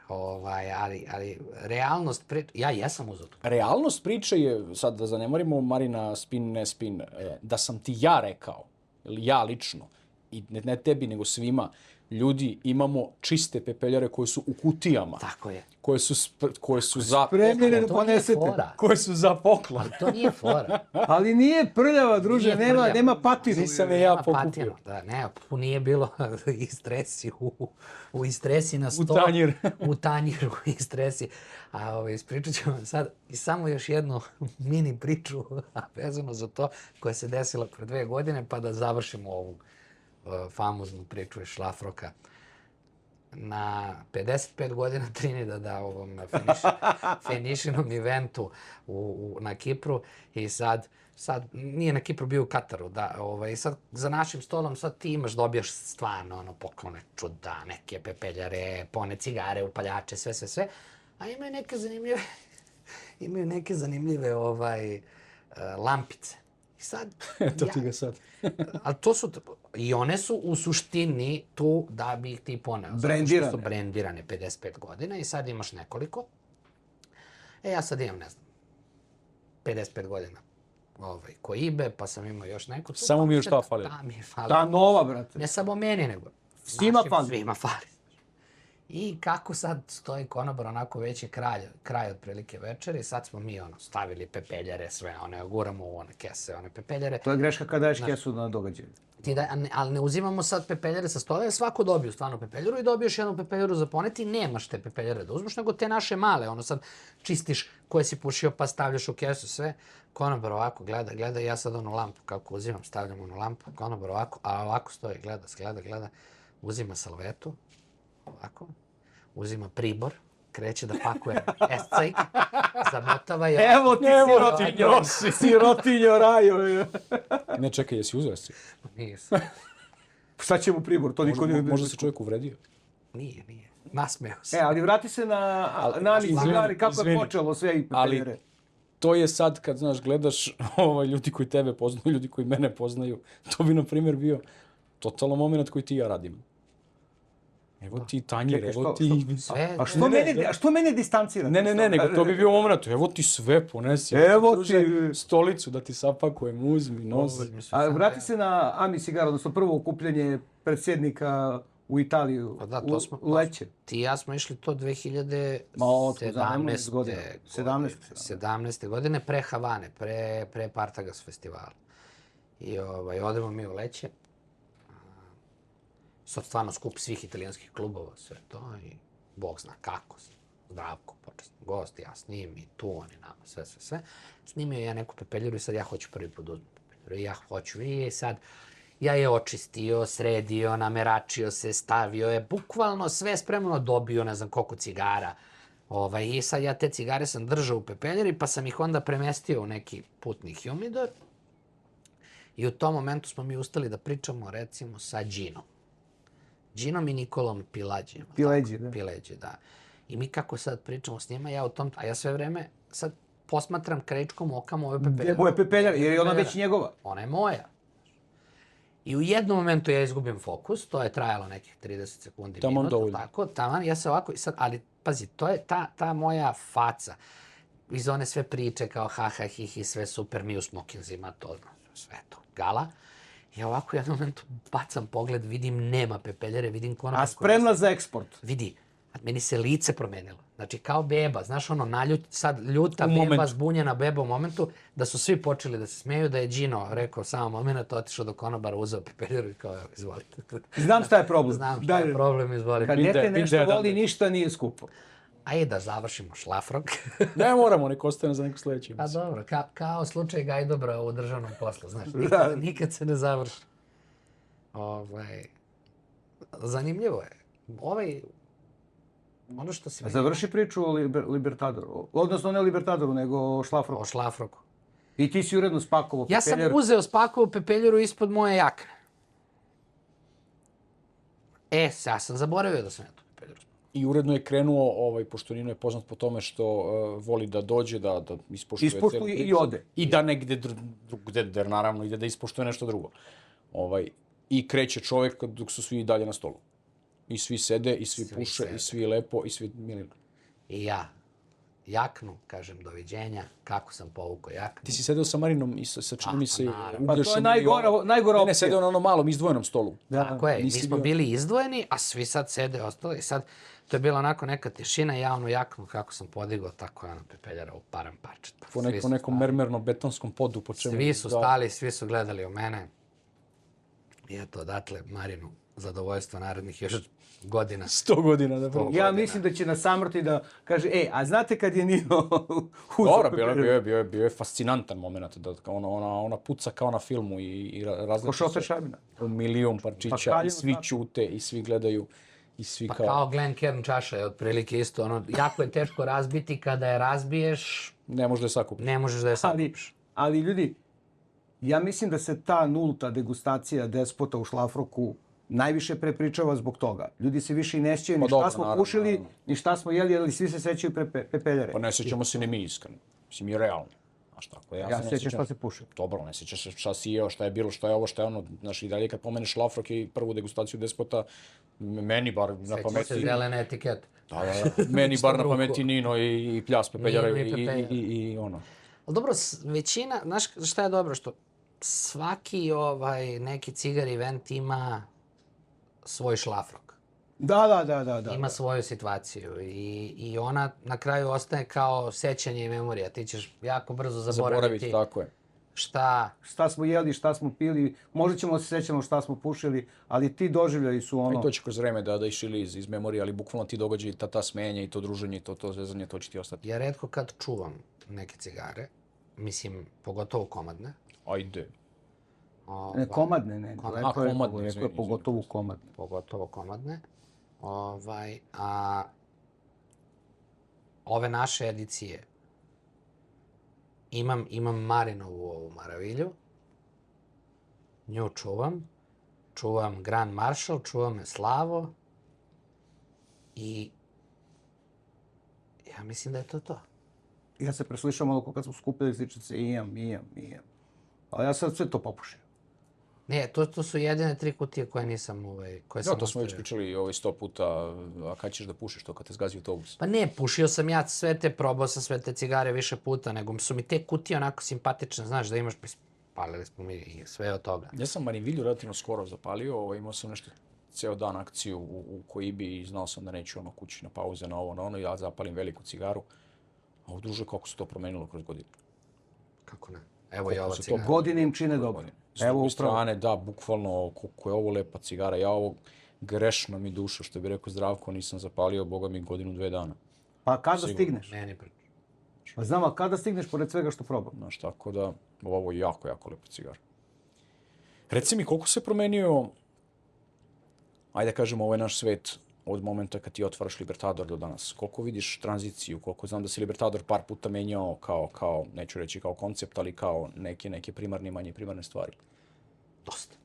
Ali realnost ja jesam uzeo tu. Realnost priče je, sad da zanemarimo Marina spin, ne spin, da sam ti ja rekao, ili ja lično, i ne tebi nego svima, ljudi imamo čiste pepeljare koje su u kutijama. Tako je. Koje su za Spremljene da To nije ponesete. fora. koje su za poklon. To nije fora. Ali nije prljava, druže, Nije prljava. nema patinu. Nisam je ja Nema pokupio. patinu, da, ne, nije bilo istresi u istresi na sto. U tanjir. U tanjiru istresi. A ispričat ću vam sad i samo još jednu mini priču vezano za to koja se desila pre 2 godine, pa da završimo ovu famoznu priču iz Šlafroka. Na 55 godina Trinidada ovom finišinom eventu na Kipru i sad nije na Kipru, bio u Kataru, i sad za našim stolom sad ti dobijaš stvarno poklone čuda, neke pepeljare, pone cigare, upaljače, sve, a imaju neke zanimljive lampice. I sad... To ti ga sad. Ali to su... I one su u suštini tu da bi ih ti poneo. Brendirane. Zato što su brendirane 55 godina i sad imaš nekoliko. Ja sad imam, ne znam, 55 godina Koibe, pa sam imao još neko. Samo mi još ta fali. Da, mi je fali. Ta nova, brate. Ne samo meni, nego Svima fali. Svima fali. I kako sad stoji konobar, onako već je kraj otprilike večeri, sad smo mi stavili pepeljare, sve guramo u one kese, one pepeljare. To je greška kada daješ kesu na događaju. Ali ne uzimamo sad pepeljare sa stola, jer svako dobiju stvarno pepeljaru i dobiješ jednu pepeljaru za poneti, nemaš te pepeljare da uzmeš, nego te naše male, sad čistiš koje si pušio pa stavljaš u kesu, sve. Konobar ovako gleda, ja sad lampu kako uzimam, stavljam lampu, konobar ovako, a ovako stoji, gleda, uzima salvetu, ovako, uzima pribor, kreće da pakuje escajk, zamotava je... Evo ti sirotinjo raju. Ne, čekaj, jesi uzeo si? Nisam. Šta će mu pribor? To niko nije... Možda se čovjek uvredio. Nije. Nasmeo se. Ali vrati se na Ani cigari, kako je izvini. počelo sve i pepeljare. Ali to je sad kad, znaš, gledaš ljudi koji tebe poznaju, ljudi koji mene poznaju. To bi, na primjer, bio totalno moment koji ti i ja radim. Evo ti tanjir, evo ti... Sve, A što mene distancira? Ne, nego to bi bio moment. Evo ti sve ponesi. Evo ti... Stolicu da ti sapakujem, uzmi, nosi. A vrati se na Ami cigara, odnosno prvo okupljanje predsjednika u Italiju, u Leće. Ti i ja smo išli to 17 godina. 17. godine pre Havane, pre Partagas festivala. I odemo mi u Leće. Sad stvarno skup svih italijanskih klubova, sve to i Bog zna kako. Zdravko, počasni gost, ja s njim i tu oni nama, sve. Snimio ja neku pepeljaru i sad ja hoću prvi put uzmem pepeljaru. I ja hoću i sad ja je očistio, sredio, nameračio se, stavio je, bukvalno sve spremno, dobio ne znam koliko cigara. I sad ja te cigare sam držao u pepeljari pa sam ih onda premestio u neki putni humidor. I u tom momentu smo mi ustali da pričamo recimo sa Ginom. Ginom i Nikolom Pilađijem. Pileđi, da. I mi kako sad pričamo s njima, a ja sve vreme sad posmatram krajičkom oka moje pepeljare. Gdje moje pepeljare, jer je ona već njegova. Ona je moja. I u jednom momentu ja izgubim fokus, to je trajalo nekih 30 sekundi, minut, tako, taman, ja se ovako, ali pazi, to je ta moja faca. Iz one sve priče kao ha, hi, hi, sve super, mi u smokinzima, to, sve to, gala. Ja ovako u jednom momentu bacam pogled, vidim nema pepeljare, vidim konobar. A spremna za eksport. Vidi, meni se lice promenilo. Znači kao beba, znaš sad ljuta beba, zbunjena beba u momentu, da su svi počeli da se smeju, da je Gino rekao samo moment, otišao do konobara, uzeo pepeljaru i kao, evo, izvolite. Znam šta je problem. Znam šta je problem, izvolite. Kad dete nešto voli, ništa nije skupo. Ajde da završimo Šlafrok. Ne moramo, nek ostane za neku sljedeću. Pa dobro, kao slučaj Gajdobra u državnom poslu, znaš, nikad se ne završi. Zanimljivo je. Ono što si... Završi priču o Libertadoru. Odnosno ne o Libertadoru, nego o Šlafroku. O Šlafroku. I ti si uredno spakovao pepeljaru. Ja sam uzeo spakovao pepeljaru ispod moje jakne. Ja sam zaboravio da sam ja tu pepeljaru spakovao. I uredno je krenuo, pošto Nino je poznat po tome što voli da dođe, da ispoštuje celu Ispoštuje i priču. ode. I da negde drugde, jer naravno ide da ispoštuje nešto drugo. I kreće čovjek dok su svi dalje na stolu. I svi sede, i svi puše, sede. i svi lepo, i svi milino. I ja jaknu, kažem doviđenja, kako sam povukao jaknu. Ti si sedeo sa Marinom i sa čini mi se naravno. Pa to je Uglješom najgora Ne, opcija. sedeo na onom malom izdvojenom stolu. Tako je, mi nisi smo bio- bili izdvojeni, a svi sad sede ostali. I sad, to je bila onako neka tišina, javnu jaknu, kako sam podigao, tako je ono pepeljara u param parčeta. Po nekom mermerno-betonskom podu, po čemu... Svi su stali, svi su gledali u mene. I eto, odatle Marinu zadovoljstvo narednih još godina. 100 godina, da bilo. Ja mislim da će na samrti da kaže, a znate kad je Nino Dobro, bio je fascinantan moment, da ona puca kao na filmu i Ko različi šofer se Šabina. u milion parčića i Kaljino, svi tako. ćute i svi gledaju i svi Pa kao... kao Glen Cairn čaša je otprilike isto. Ono, jako je teško razbiti, kada je razbiješ, Ne može da je sakupi. ne možeš da je sakupiš. Ali ljudi, ja mislim da se ta nulta degustacija despota u šlafroku najviše prepričava zbog toga. Ljudi se više i ne sjećaju ni Pa dobro, šta smo naravno, pušili, naravno. ni šta smo jeli, ali svi se sećaju pepeljare. Pa ne sjećamo se ni mi iskreno. Mislim, i realno. Znaš tako, Ja se se ne sjećam šta se pušilo. Dobro, ne sjećaš se šta si jeo, šta je bilo, šta je ovo, šta je ono. Znaš, i dalje kad pomeneš šlafrok i prvu degustaciju despota, meni bar na Sećam se pameti... zelene etikete. Da. Meni bar na ruku. pameti Nino i pljas pepeljara Nino i pepeljara. i ono. Ali dobro, većina, znaš šta je dobro? Što svaki neki cigar event ima svoj šlafrok. Da. Ima svoju situaciju i ona na kraju ostaje kao sećanje i memorija. Ti ćeš jako brzo zaboraviti Tako je. šta... Šta smo jeli, šta smo pili, možda ćemo se sećamo šta smo pušili, ali ti doživljaji su I ono... to će kroz vreme da išili iz memorije, ali bukvalno ti događaji, ta smenja i to druženje, to zvezanje, to će ti ostati. Ja retko kad čuvam neke cigare, mislim, pogotovo komadne. Ajde. Ne, komadne, ne. Komadne. Komadne, Rekao je pogotovo komadne. Pogotovo komadne. A ove naše edicije imam Marinovu ovu Maravilju. Nju čuvam Grand Marshal, čuvam je Slavo i ja mislim da je to. Ja se preslišam ono kad smo skupili sličice, imam. Ali ja sad sve to popušio. Ne, to su jedine 3 kutije koje nisam koje sam To smo već ostavio. pričali 100 puta, a kad ćeš da pušiš to kad te zgazi autobus? Pa ne, pušio sam ja probao sam sve te cigare više puta, nego su mi te kutije onako simpatične, znaš, da imaš, palili smo mi i sve od toga. Ja sam Marinvilju relativno skoro zapalio, imao sam nešto ceo dan akciju u Koibi i znao sam da neću kući na pauze na ono, ja zapalim veliku cigaru. A udruže kako se to promenilo kroz godine. Kako ne? Evo i ova se to cigara. Godine im čine dobro. S Evo druge upravo. strane, da, bukvalno, koliko je ovo lepa cigara. Ja ovo grešno mi duša, što bi rekao Zdravko, nisam zapalio, boga mi 1-2 dana. Pa kada Sigurno. stigneš? Meni Pa znam, a kada stigneš pored svega što probam? Znaš, tako da, ovo je jako, jako lepa cigara. Reci mi, koliko se promenio, ajde da kažemo, ovaj naš svet od momenta kad ti otvaraš Libertador do danas? Koliko vidiš tranziciju? Koliko znam da se Libertador par puta menjao kao neću reći kao koncept, ali kao neke primarne i manje primarne stvari? dosta.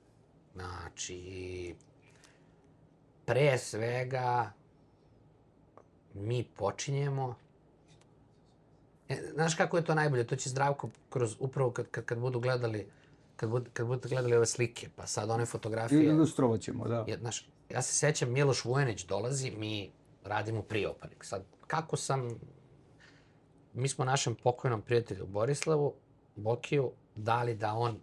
Znači, pre svega, mi počinjemo... Znaš kako je to najbolje? To će Zdravko upravo kad budu gledali ove slike, pa sad one fotografije... Ilustrovat ćemo, da. Znaš, ja se sećam, Miloš Vujanić dolazi, mi radimo pre-opening. Sad, mi smo našem pokojnom prijatelju Borislavu Bokiju dali da on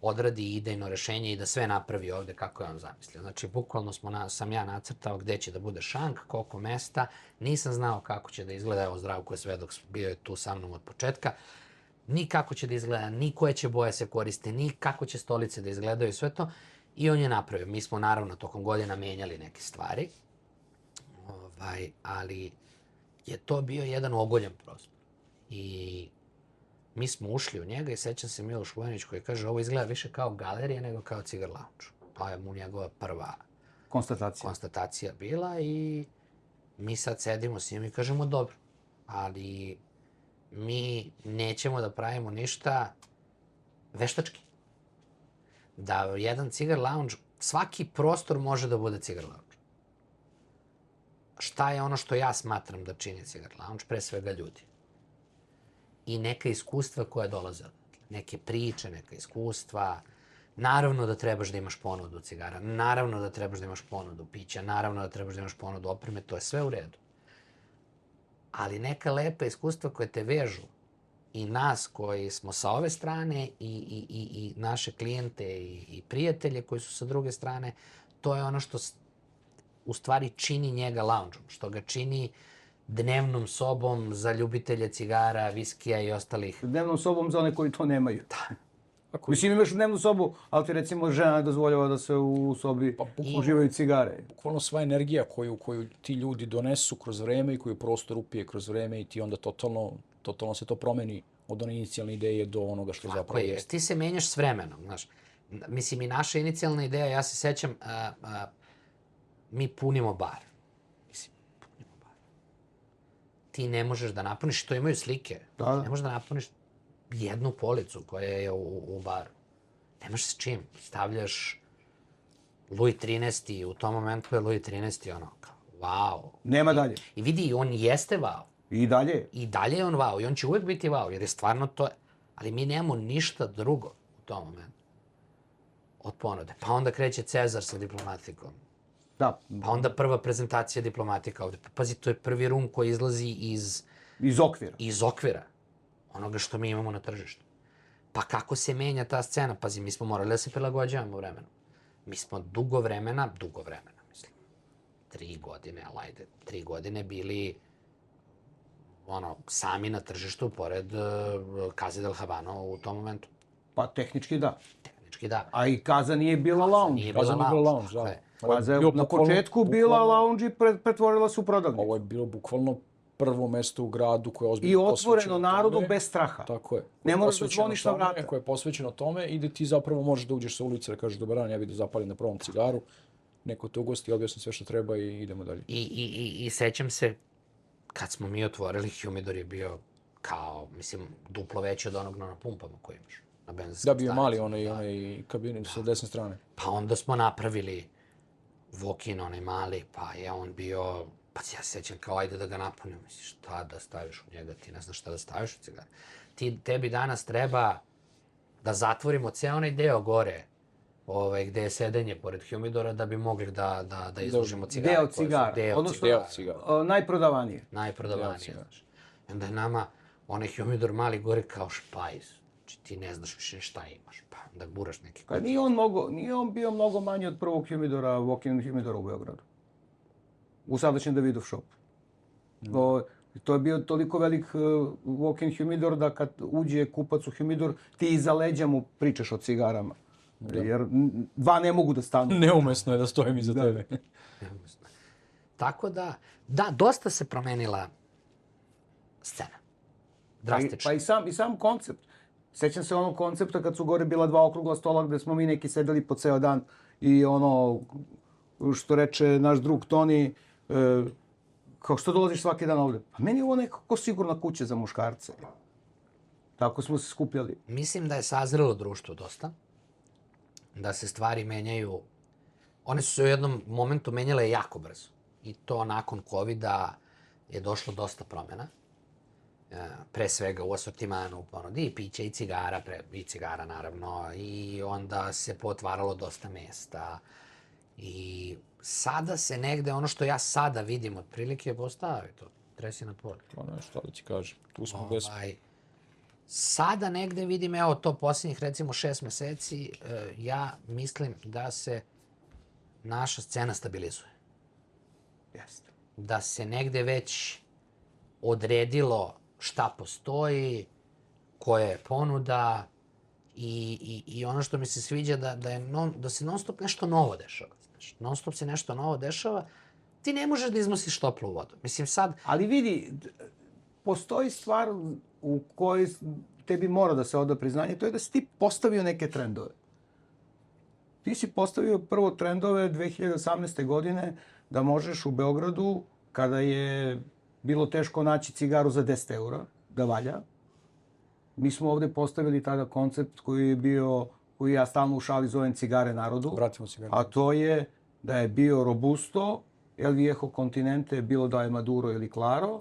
odradi idejno rešenje i da sve napravi ovde kako je on zamislio. Znači, bukvalno sam ja nacrtao gde će da bude šank, koliko mesta, nisam znao kako će da izgleda, evo Zdravko je svedok, bio je tu sa mnom od početka, ni kako će da izgleda, ni koje će boje se koriste, ni kako će stolice da izgledaju, sve to. I on je napravio. Mi smo naravno tokom godina menjali neke stvari, ali je to bio jedan ogoljan prostor. I mi smo ušli u njega i sećam se Miloš Vujanić koji kaže ovo izgleda više kao galerija nego kao cigar lounge. To je mu njegova prva konstatacija bila i mi sad sedimo s njim i kažemo dobro, ali mi nećemo da pravimo ništa veštački. Da jedan cigar lounge, svaki prostor može da bude cigar lounge. šta je ono što ja smatram da čini Cigar Lounge? Pre svega ljudi. I neka iskustva koja dolaze odatle. Neke priče, neka iskustva. Naravno da trebaš da imaš ponudu cigara. Naravno da trebaš da imaš ponudu pića. Naravno da trebaš da imaš ponudu opreme. To je sve u redu. Ali neka lepa iskustva koje te vežu i nas koji smo sa ove strane i naše klijente i prijatelje koji su sa druge strane, to je ono što u stvari čini njega loungeom, što ga čini dnevnom sobom za ljubitelje cigara, viskija i ostalih. Dnevnom sobom za one koji to nemaju. Ako Mislim, imaš dnevnu sobu, ali ti recimo žena ne dozvoljava da se u sobi uživaju cigare. bukvalno sva energija koju ti ljudi donesu kroz vreme i koju prostor upije kroz vreme i ti onda totalno se to promeni od one inicijalne ideje do onoga što Tako zapravo je, jeste. ti se menjaš s vremenom, znaš. Mislim, i naša inicijalna ideja, ja se sećam, mi punimo bar. Mislim, punimo bar. Ti ne možeš da napuniš, to imaju slike. Da. Ne možeš da napuniš jednu policu koja je u baru. Nemaš s čim. Stavljaš Louis XIII, u tom momentu je Louis XIII ono, kao, wow. Nema dalje. I vidi, on jeste wow. I dalje. I dalje je on wow. I on će uvek biti wow, jer je stvarno to... Ali mi nemamo ništa drugo u tom momentu od ponude. Pa onda kreće Cezar sa diplomatikom. Da, Pa onda prva prezentacija diplomatika ovde. Pa pazi, to je prvi rum koji izlazi iz okvira. iz okvira onoga što mi imamo na tržištu. Pa kako se menja ta scena? Pazi, mi smo morali da se prilagođavamo vremenu. Mi smo dugo vremena, mislim, 3 godine, ali ajde, 3 godine bili sami na tržištu pored Casa del Habano u tom momentu. Pa tehnički da. Tehnički da. A i Kaza nije bila lounge. Nije bila Kaza nije bila lounge, lounge, tako da. je. Ovo je Kaza je bio na bukvalno- početku bila bukvalno- lounge i pretvorila se u prodavnicu. Ovo je bilo bukvalno prvo mesto u gradu koje je ozbiljno I otvoreno posvećeno narodu tome. bez straha. Tako je. Ne moraš da Posvećeno zvoniš na tome, vrata. Koje je posvećeno tome i da ti zapravo možeš da uđeš sa ulice da kažeš dobar dan, ja bih da zapalim na prvom cigaru, neko te ugosti, objasni sve što treba i idemo dalje. I sećam se, kad smo mi otvorili, Humidor je bio kao, mislim, duplo veći od onog na pumpama koji imaš na benzinskim Da, bio je mali stanicama. onaj kabinet sa desne strane. Pa onda smo napravili Vokin, onaj mali, pa je on bio, pa ja se sećam kao ajde da ga napunim. Misliš, šta da staviš u njega, ti ne znaš šta da staviš u cigare. Tebi danas treba da zatvorimo ceo onaj deo gore, gde je sedenje pored Humidora, da bi mogli da izložimo cigare. Deo koje su cigara. Deo Odnosno, Deo cigara. najprodavanije. najprodavanije, cigara. znaš. I onda je nama onaj Humidor mali gore kao špajz. Znači ti ne znaš više šta imaš, pa onda guraš neki Pa kuć. nije on bio mnogo manji od prvog Humidora, Walk-in Humidora u Beogradu. U sadašnjem Davidov shop. To je bio toliko velik Walk-in Humidor da kad uđe kupac u Humidor, ti iza leđa mu pričaš o cigarama. Jer dva ne mogu da stanu. Neumesno je da stojim iza tebe. Tako da, dosta se promenila scena. Drastično. Pa i sam koncept. Sećam se onog koncepta kad su gore bila 2 okrugla stola gde smo mi neki sedeli po ceo dan i ono, što reče naš drug Toni, kao što dolaziš svaki dan ovde? Pa meni je ovo nekako sigurna kuća za muškarce. Tako smo se skupljali. Mislim da je sazrelo društvo dosta, da se stvari menjaju. One su se u jednom momentu menjale jako brzo. I to nakon COVID-a je došlo dosta promjena. Pre svega u asortimanu, u ponudi i pića i cigara, i cigara naravno, i onda se potvaralo dosta mesta. I sada se negde, ono što ja sada vidim otprilike, postavi to, tresi na polje. Pa ne, šta da ti kažem, tu smo gde smo. Sada negde vidim, evo to posljednjih recimo 6 meseci, ja mislim da se naša scena stabilizuje. Jeste. Da se negde već odredilo šta postoji, koja je ponuda i ono što mi se sviđa da se non stop nešto novo dešava. Znači, non stop se nešto novo dešava, ti ne možeš da iznosiš toplu vodu. Mislim sad... Ali vidi, postoji stvar u kojoj tebi mora da se oda priznanje, to je da si ti postavio neke trendove. Ti si postavio prvo trendove 2018. godine da možeš u Beogradu, kada je bilo teško naći cigaru za 10 eura, da valja. Mi smo ovde postavili tada koncept koji je bio, koji ja stalno u šali zovem cigare narodu. Vratimo cigaru. A to je da je bio robusto, El Viejo Continente, bilo da je Maduro ili Claro,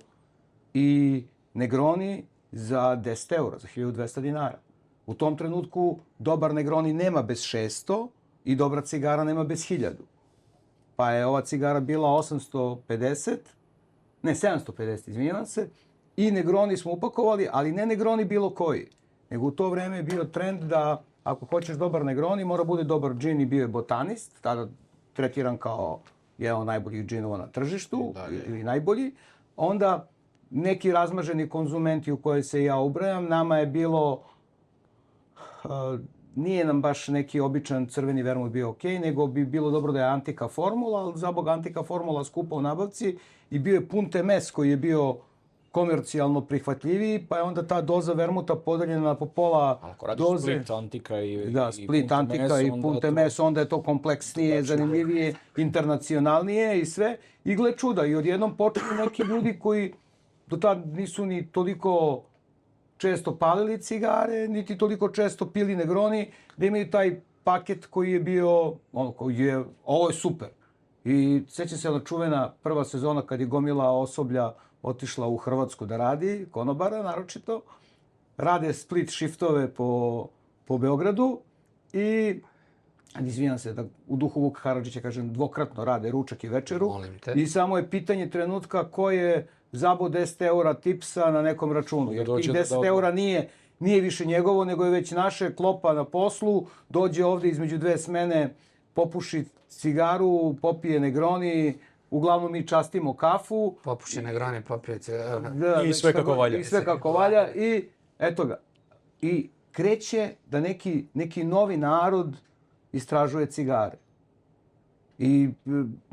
i Negroni za 10 eura, za 1200 dinara. U tom trenutku dobar Negroni nema bez 600 i dobra cigara nema bez 1000. Pa je ova cigara bila 750, izvinjavam se, i Negroni smo upakovali, ali ne Negroni bilo koji, nego u to vreme je bio trend da ako hoćeš dobar Negroni, mora bude dobar džin i bio je Botanist, tada tretiran kao jedan od najboljih džinova na tržištu, ili najbolji. Onda neki razmaženi konzumenti u koje se ja ubrajam, nama je bilo, nije nam baš neki običan crveni vermut bio okej, nego bi bilo dobro da je Antika formula, ali za Bog Antika formula skupa u nabavci i bio je Punte Mes koji je bio komercijalno prihvatljiviji, pa je onda ta doza vermuta podeljena po pola Ako radiš doze. Split Antika i Split Antika i Punte Mes, onda je to kompleksnije, zanimljivije, internacionalnije i sve. I gle čuda, i odjednom počeli neki ljudi koji do tad nisu ni toliko često palili cigare, niti toliko često pili Negroni, da imaju taj paket koji je bio, ovo je super. I sjeća se ona čuvena prva sezona kad je gomila osoblja otišla u Hrvatsku da radi, konobara naročito. Rade split shiftove po Beogradu i, izvinjam se, da u duhu Vuka Karadžića kažem, dvokratno rade ručak i večeru. Molim te. I samo je pitanje trenutka ko je zabao 10 eura tipsa na nekom računu. Jer tih 10 eura nije više njegovo, nego je već naše, klopa na poslu, dođe ovde između dve smene, popuši cigaru, popije Negroni, uglavnom mi častimo kafu. Popuši Negroni, popije I sve kako valja. I sve kako valja i eto ga. I kreće da neki novi narod istražuje cigare. I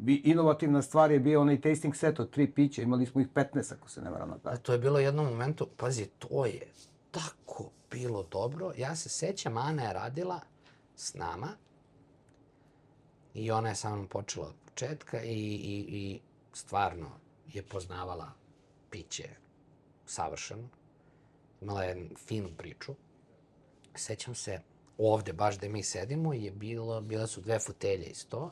inovativna stvar je bio onaj tasting set od 3 pića. Imali smo ih 15, ako se ne varam na tako. To je bilo u jednom momentu, pazi, to je tako bilo dobro. Ja se sećam, Ana je radila s nama i ona je sa mnom počela od početka i stvarno je poznavala piće savršeno. Imala je finu priču. Sećam se, ovde, baš gde mi sedimo, bile su 2 fotelje iz to.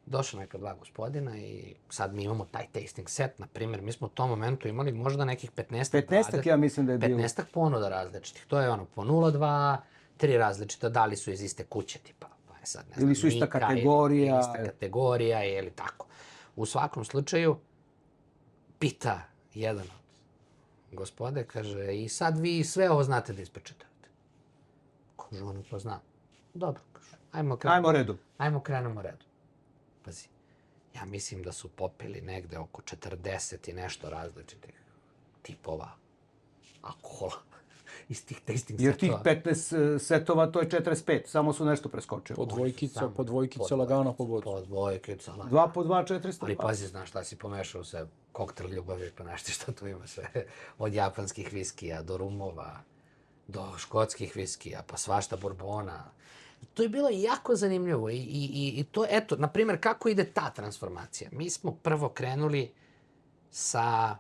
Došla neka 2 gospodina i sad mi imamo taj tasting set. Naprimjer, mi smo u tom momentu imali možda nekih 15-ak ja mislim da je bilo. 15-ak ponuda različitih. To je ono po 0,2, 3 različita. Da li su iz iste kuće, tipa. Pa je sad, ne znam, ili su ista kategorija. Ili ista kategorija ili tako. U svakom slučaju, pita jedan od gospode, kaže, i sad vi sve ovo znate da isprečitavate. Kaže, ono to znam. Dobro, kaže, ajmo redom. Ajmo krenemo redom. Pazi, ja mislim da su popili negde oko 40 i nešto različitih tipova alkohola iz tih tasting setova. Jer tih 15 setova to je 45, samo su nešto preskočili. Po dvojkica lagano pogod. Po dvojkica lagano. 2 po 2, 400. Ali pazi, znaš šta si pomešao sve, koktel ljubavi, pa znaš ti šta tu ima sve. Od japanskih viskija do rumova, do škotskih viskija, pa svašta borbona. To je bilo jako zanimljivo i to, eto, na primjer, kako ide ta transformacija. Mi smo prvo krenuli sa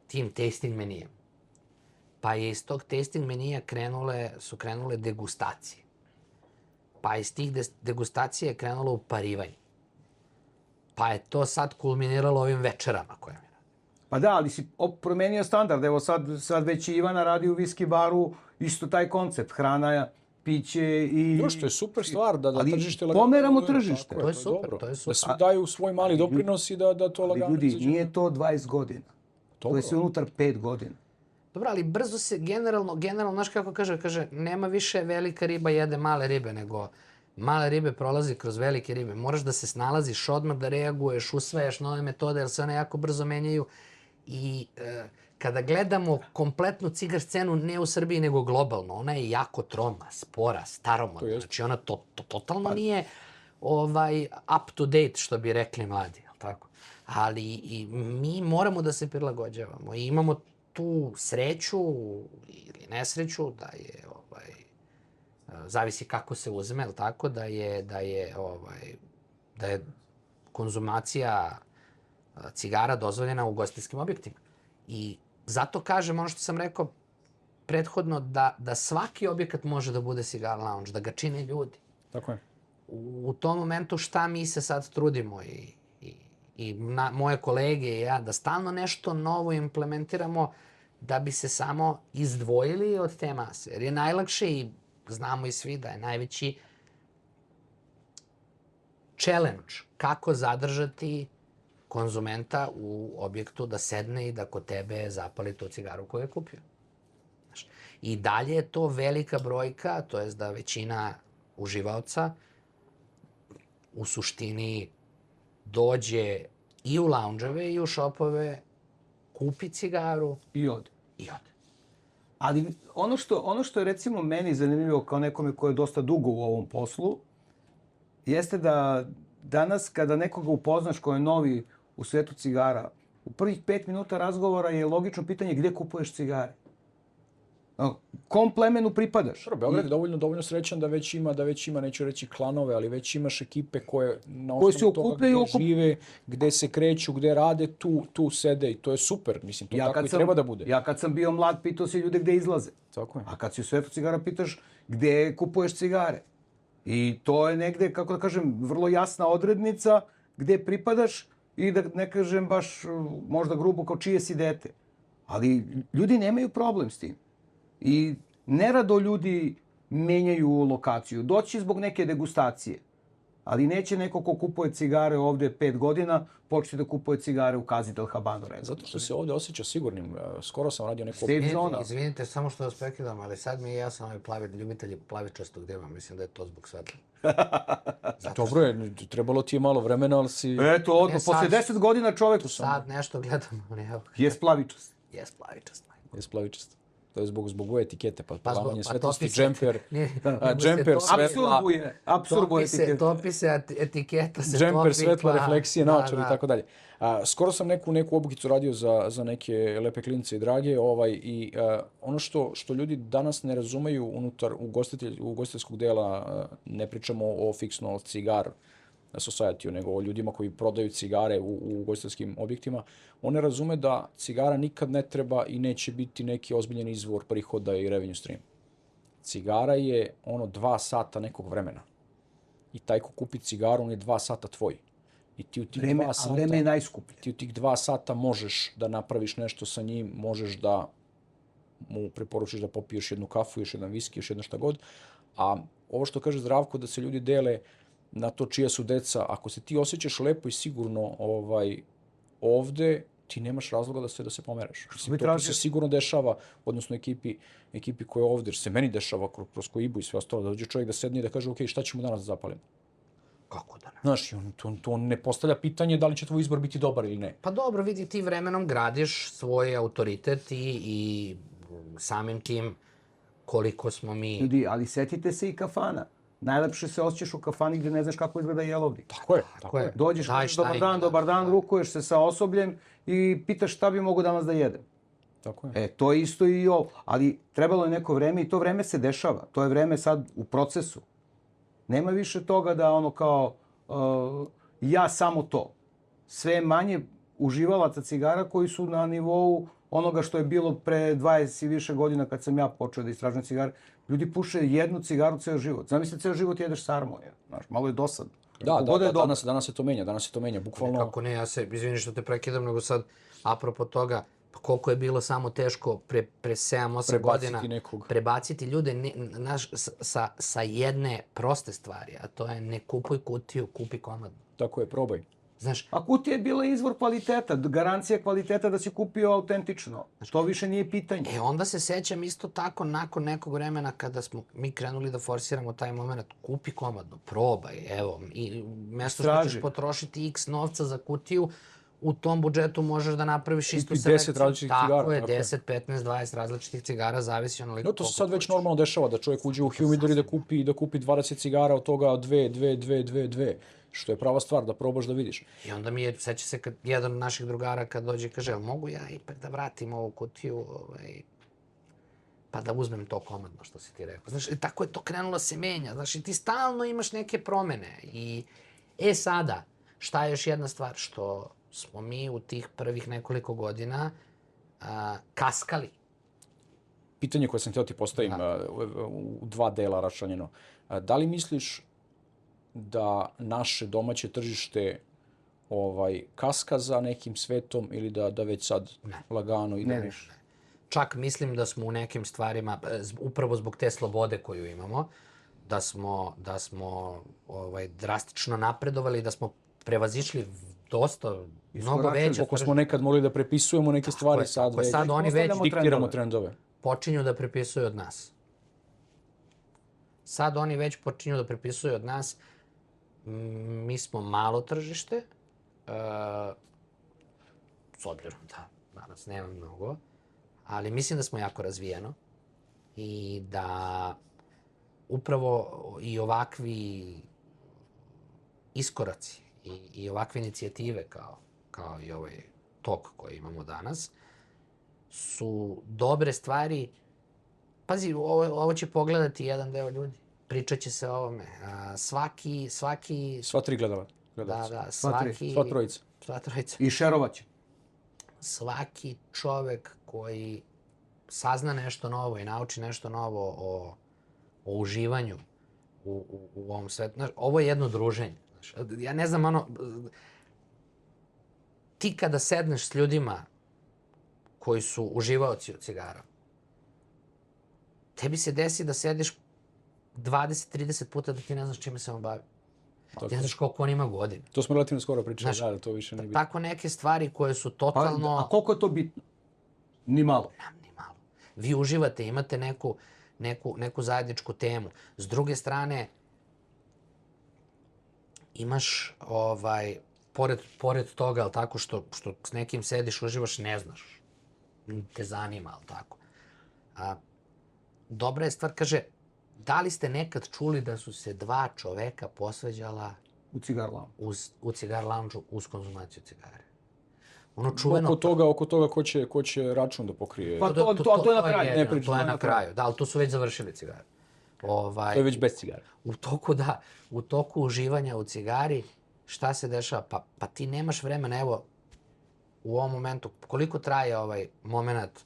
tim tasting menijem. Pa je iz tog tasting menija su krenule degustacije. Pa iz tih degustacija je krenulo uparivanje. Pa je to sad kulminiralo ovim večerama koje mi radimo. Pa da, ali si promenio standard. Evo sad već i Ivana radi u viski baru, isto taj koncept, hrana, piće i... Još, to je super stvar da tržište lagano... Pomeramo tržište. To je super, to je super. Da svi daju svoj mali doprinos i da to lagano... Ljudi, nije to 20 godina. To je sve unutar 5 godina. Dobro, ali brzo se generalno, znaš kako kaže, nema više velika riba jede male ribe, nego male ribe prolazi kroz velike ribe. Moraš da se snalaziš odmah, da reaguješ, usvajaš nove metode, jer se one jako brzo menjaju. I kada gledamo kompletnu cigar scenu, ne u Srbiji, nego globalno, ona je jako troma, spora, staromodna. Znači ona totalno nije up to date, što bi rekli mladi, jel tako? Ali i mi moramo da se prilagođavamo i imamo tu sreću ili nesreću da je, zavisi kako se uzme, jel tako, da je konzumacija cigara dozvoljena u ugostiteljskim objektima. I zato kažem ono što sam rekao prethodno, da svaki objekat može da bude cigar lounge, da ga čine ljudi. Tako je. U tom momentu šta mi se sad trudimo i i moje kolege i ja, da stalno nešto novo implementiramo da bi se samo izdvojili od te mase. Jer je najlakše i znamo i svi da je najveći challenge kako zadržati konzumenta u objektu da sedne i da kod tebe zapali tu cigaru koju je kupio. Znaš, i dalje je to velika brojka, to jest da većina uživaoca u suštini dođe i u lounge-eve i u shopove, kupi cigaru I ode. i ode. Ali ono što je recimo meni zanimljivo kao nekome ko je dosta dugo u ovom poslu, jeste da danas kada nekoga upoznaš ko je novi u svetu cigara, u prvih 5 minuta razgovora je logično pitanje gdje kupuješ cigare. Kom plemenu pripadaš? Dobro, Beograd je dovoljno srećan da već ima, neću reći klanove, ali već imaš ekipe koje na Koji se osnovu toga okupljaju gde žive, gde se kreću, gde rade, tu sede i to je super. Mislim, to tako i treba da bude. Ja kad sam bio mlad, pitao si ljude gde izlaze. Tako je. A kad si u svetu cigara, pitaš gde kupuješ cigare. I to je negde, kako da kažem, vrlo jasna odrednica gde pripadaš i da ne kažem baš možda grubo kao čije si dete. Ali ljudi nemaju problem s tim. I nerado ljudi menjaju lokaciju. Doći zbog neke degustacije. Ali neće neko ko kupuje cigare ovde 5 godina, početi da kupuje cigare u Casa del Habano. Zato što se ovde osjeća sigurnim. Skoro sam radio neku... Safe zona. Izvinite, samo što vas prekidam, ali sad mi je jasno ljubitelji plavičastog deva. Mislim da je to zbog svetla. Dobro je, trebalo ti je malo vremena, ali si... Eto, odmah, posle 10 godina čovek Sad nešto gledam, ali evo, je splavičast. jes plavičast. Je splavičast. To je zbog ove etikete, pa Pa zbog- plavanje pa svetlosti, topi se- džemper, Nije, džemper, svetla, Apsorbuje etiketu. Topi se etiketa, se džemper, topi. svetla, pa- refleksije, da, naočar i da. tako dalje. Skoro sam neku obukicu radio za neke lepe klince i drage i ono što ljudi danas ne razumeju unutar ugostiteljskog dela, ne pričamo o fiksno cigar society-u, nego o ljudima koji prodaju cigare u ugostiteljskim objektima, on ne razume da cigara nikad ne treba i neće biti neki ozbiljen izvor prihoda i revenue stream. Cigara je 2 sata nekog vremena. I taj ko kupi cigaru, on je 2 sata tvoj. I ti u tih 2 sata... Vreme je najskuplje. Ti u tih 2 sata možeš da napraviš nešto sa njim, možeš da mu preporučiš da popije još jednu kafu, još jedan viski, još jedno šta god. A ovo što kaže Zdravko, da se ljudi dele na to čija su deca, ako se ti osjećaš lepo i sigurno ovde, ti nemaš razloga da se pomeraš. Mislim, to ti se sigurno dešava, odnosno ekipi koja je ovde, jer se meni dešava kroz Koibu i sve ostalo, da dođe čovjek da sedne i da kaže, ok, šta ćemo danas da zapalimo? Kako da ne? Znaš, on ne postavlja pitanje da li će tvoj izbor biti dobar ili ne. Pa dobro, vidi, ti vremenom gradiš svoj autoritet i samim tim koliko smo mi... Ljudi, ali setite se i kafana. Najlepše se osjećaš u kafani gdje ne znaš kako izgleda jelovnik. Tako je. Dođeš, Daj, kažeš šta dobar ima, dan, rukuješ se sa osobljem i pitaš šta bi mogu danas da jedem. Tako je. To je isto i ovo. Ali trebalo je neko vreme i to vreme se dešava. To je vreme sad u procesu. Nema više toga da kao ja samo to. Sve je manje uživalaca cigara koji su na nivou onoga što je bilo pre 20 i više godina kad sam ja počeo da istražujem cigare. Ljudi puše jednu cigaru ceo život. Zamisli, ceo život jedeš sarmu. Znaš, malo je dosadno. Da, danas se to menja, bukvalno. Kako ne, ja se, izvini što te prekidam, nego sad, apropo toga, pa koliko je bilo samo teško pre 7-8 godina prebaciti ljude sa jedne proste stvari, a to je ne kupuj kutiju, kupi komadnu. Tako je, probaj. Znaš, a kutija je bila izvor kvaliteta, garancija kvaliteta da si kupio autentično. To više nije pitanje. Onda se sećam isto tako nakon nekog vremena kada smo mi krenuli da forsiramo taj moment, kupi komadno, probaj, evo, i mjesto što ćeš potrošiti x novca za kutiju, u tom budžetu možeš da napraviš istu selekciju. 10 različitih cigara. Tako je, 10, 15, 20 različitih cigara, zavisi onoliko koliko. To se sad već normalno dešava, da čovjek uđe u humidor i da kupi 20 cigara, od toga 2, što je prava stvar, da probaš da vidiš. I onda mi je, seća se kad jedan od naših drugara kad dođe i kaže, jel mogu ja ipak da vratim ovu kutiju, pa da uzmem to komadno što si ti rekao. Znaš, tako je to krenulo se menja, znaš, i ti stalno imaš neke promene. I, sada, šta je još jedna stvar, što smo mi u tih prvih nekoliko godina kaskali. Pitanje koje sam htio ti postavim u 2 dela raščlanjeno. Da li misliš da naše domaće tržište kaska za nekim svetom ili da već sad lagano ide Ne više? Čak mislim da smo u nekim stvarima, upravo zbog te slobode koju imamo, da smo drastično napredovali, da smo prevazišli dosta, mnogo veće. Koliko smo nekad mogli da prepisujemo neke stvari, sad već Sad oni već diktiramo trendove. počinju da prepisuju od nas. Sad oni već počinju da prepisuju od nas. Mi smo malo tržište, s obzirom da danas nema mnogo, ali mislim da smo jako razvijeno i da upravo i ovakvi iskoraci i ovakve inicijative kao i ovaj tok koji imamo danas su dobre stvari. Pazi, ovo će pogledati jedan deo ljudi. Pričat će se o ovome. Sva tri gledala. Da, Sva trojica. Sva trojica. I šerovaće. Svaki čovek koji sazna nešto novo i nauči nešto novo o uživanju u ovom svetu. Znaš, ovo je jedno druženje. Znaš, ja ne znam, ti kada sedneš s ljudima koji su uživaoci od cigara, tebi se desi da sediš 20-30 puta da ti ne znaš čime se on bavi. Ti ne znaš koliko on ima godina. To smo relativno skoro pričali, da to više ne bitno. Tako neke stvari koje su totalno... A koliko je to bitno? Ni malo. Ni malo. Vi uživate, imate neku zajedničku temu. S druge strane, imaš, pored toga, ali tako, što s nekim sediš, uživaš, ne znaš. Te zanima, ali tako. Dobra je stvar, kaže, da li ste nekad čuli da su se dva čoveka posvađala u cigar lounge uz konzumaciju cigare? Ono čuveno... Oko toga ko će račun da pokrije. Pa to je na kraju. To je na kraju, da, ali tu su već završili cigare. To je već bez cigara. U toku uživanja u cigari, šta se dešava? Pa ti nemaš vremena, evo, u ovom momentu, koliko traje ovaj moment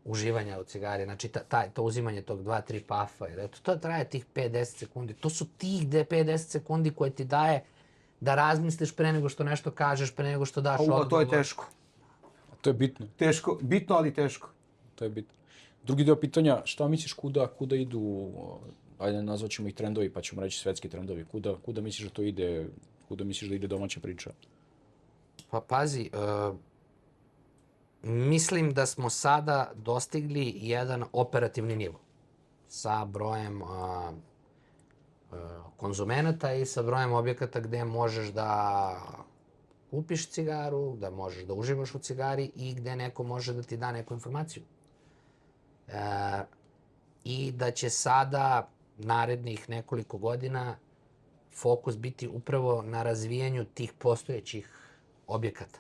uživanja u cigari, znači to uzimanje tog 2-3 pafa, jer eto, to traje tih 5-10 sekundi. To su tih 5-10 sekundi koje ti daje da razmisliš pre nego što nešto kažeš, pre nego što daš odgovor. To je teško. To je bitno. Teško, bitno, ali teško. To je bitno. Drugi deo pitanja, šta misliš kuda idu, ajde nazvat ćemo ih trendovi, pa ćemo reći svetski trendovi, kuda misliš da to ide, kuda misliš da ide domaća priča? Pa pazi, mislim da smo sada dostigli jedan operativni nivo sa brojem konzumenata i sa brojem objekata gde možeš da kupiš cigaru, da možeš da uživaš u cigari i gde neko može da ti da neku informaciju. I da će sada narednih nekoliko godina fokus biti upravo na razvijanju tih postojećih objekata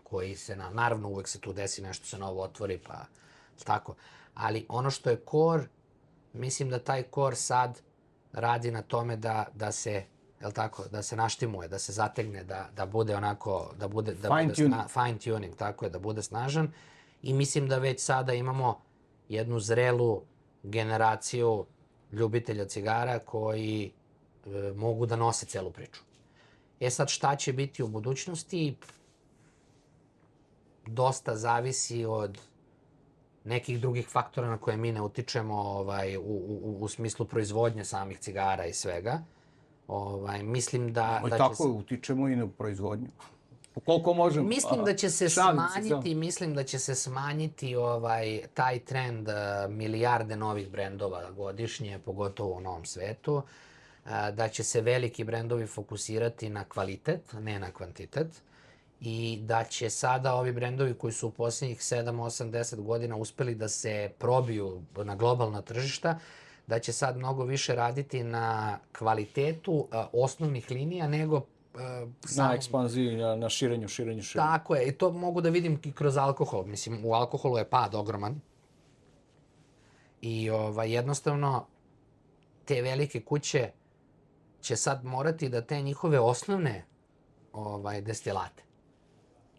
koji se, naravno uvek se tu desi nešto se novo otvori, pa tako. Ali ono što je core, mislim da taj core sad radi na tome da se, jel tako, da se naštimuje, da se zategne, da bude onako, da bude fine tuning, tako je, da bude snažan. I mislim da već sada imamo jednu zrelu generaciju ljubitelja cigara koji mogu da nose celu priču. Sad šta će biti u budućnosti? Dosta zavisi od nekih drugih faktora na koje mi ne utičemo u smislu proizvodnje samih cigara i svega. Mislim da... Tako utičemo i na proizvodnju. Koliko možemo. Mislim da će se smanjiti taj trend milijarde novih brendova godišnje, pogotovo u novom svetu. Da će se veliki brendovi fokusirati na kvalitet, ne na kvantitet. I da će sada ovi brendovi koji su u posljednjih 7, 8, 10 godina uspeli da se probiju na globalna tržišta, da će sad mnogo više raditi na kvalitetu osnovnih linija nego na ekspanziji, na širenju. Tako je, i to mogu da vidim i kroz alkohol. Mislim, u alkoholu je pad ogroman. I jednostavno, te velike kuće će sad morati da te njihove osnovne destilate,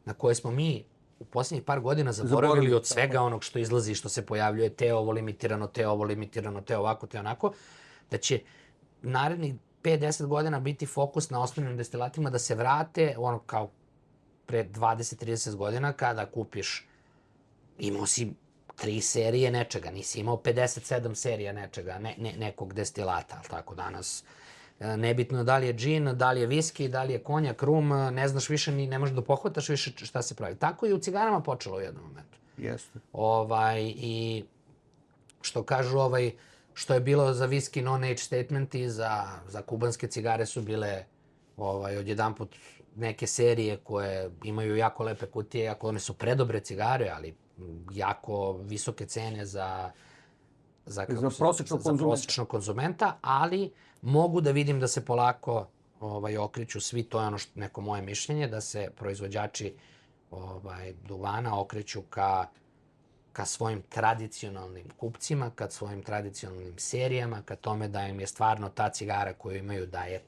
na koje smo mi u posljednjih par godina zaboravili od svega onog što izlazi i što se pojavljuje, te ovo limitirano, te ovako, te onako, da će narednih 5-10 godina biti fokus na osnovnim destilatima da se vrate, ono kao pre 20-30 godina kada kupiš, imao si 3 serije nečega, nisi imao 57 serija nečega, nekog destilata, ali tako danas. Nebitno da li je džin, da li je viski, da li je konjak, rum, ne znaš više ni, ne možeš da pohvataš više šta se pravi. Tako je i u cigarama počelo u jednom momentu. Jeste. I što kažu, što je bilo za viski non-age statementi, za kubanske cigare su bile odjedanput neke serije koje imaju jako lepe kutije, jako one su predobre cigare, ali jako visoke cene za prosječnog konzumenta, ali mogu da vidim da se polako okreću svi, to je ono što neko moje mišljenje, da se proizvođači duvana okreću ka svojim tradicionalnim kupcima, ka svojim tradicionalnim serijama, ka tome da im je stvarno ta cigara koju imaju da je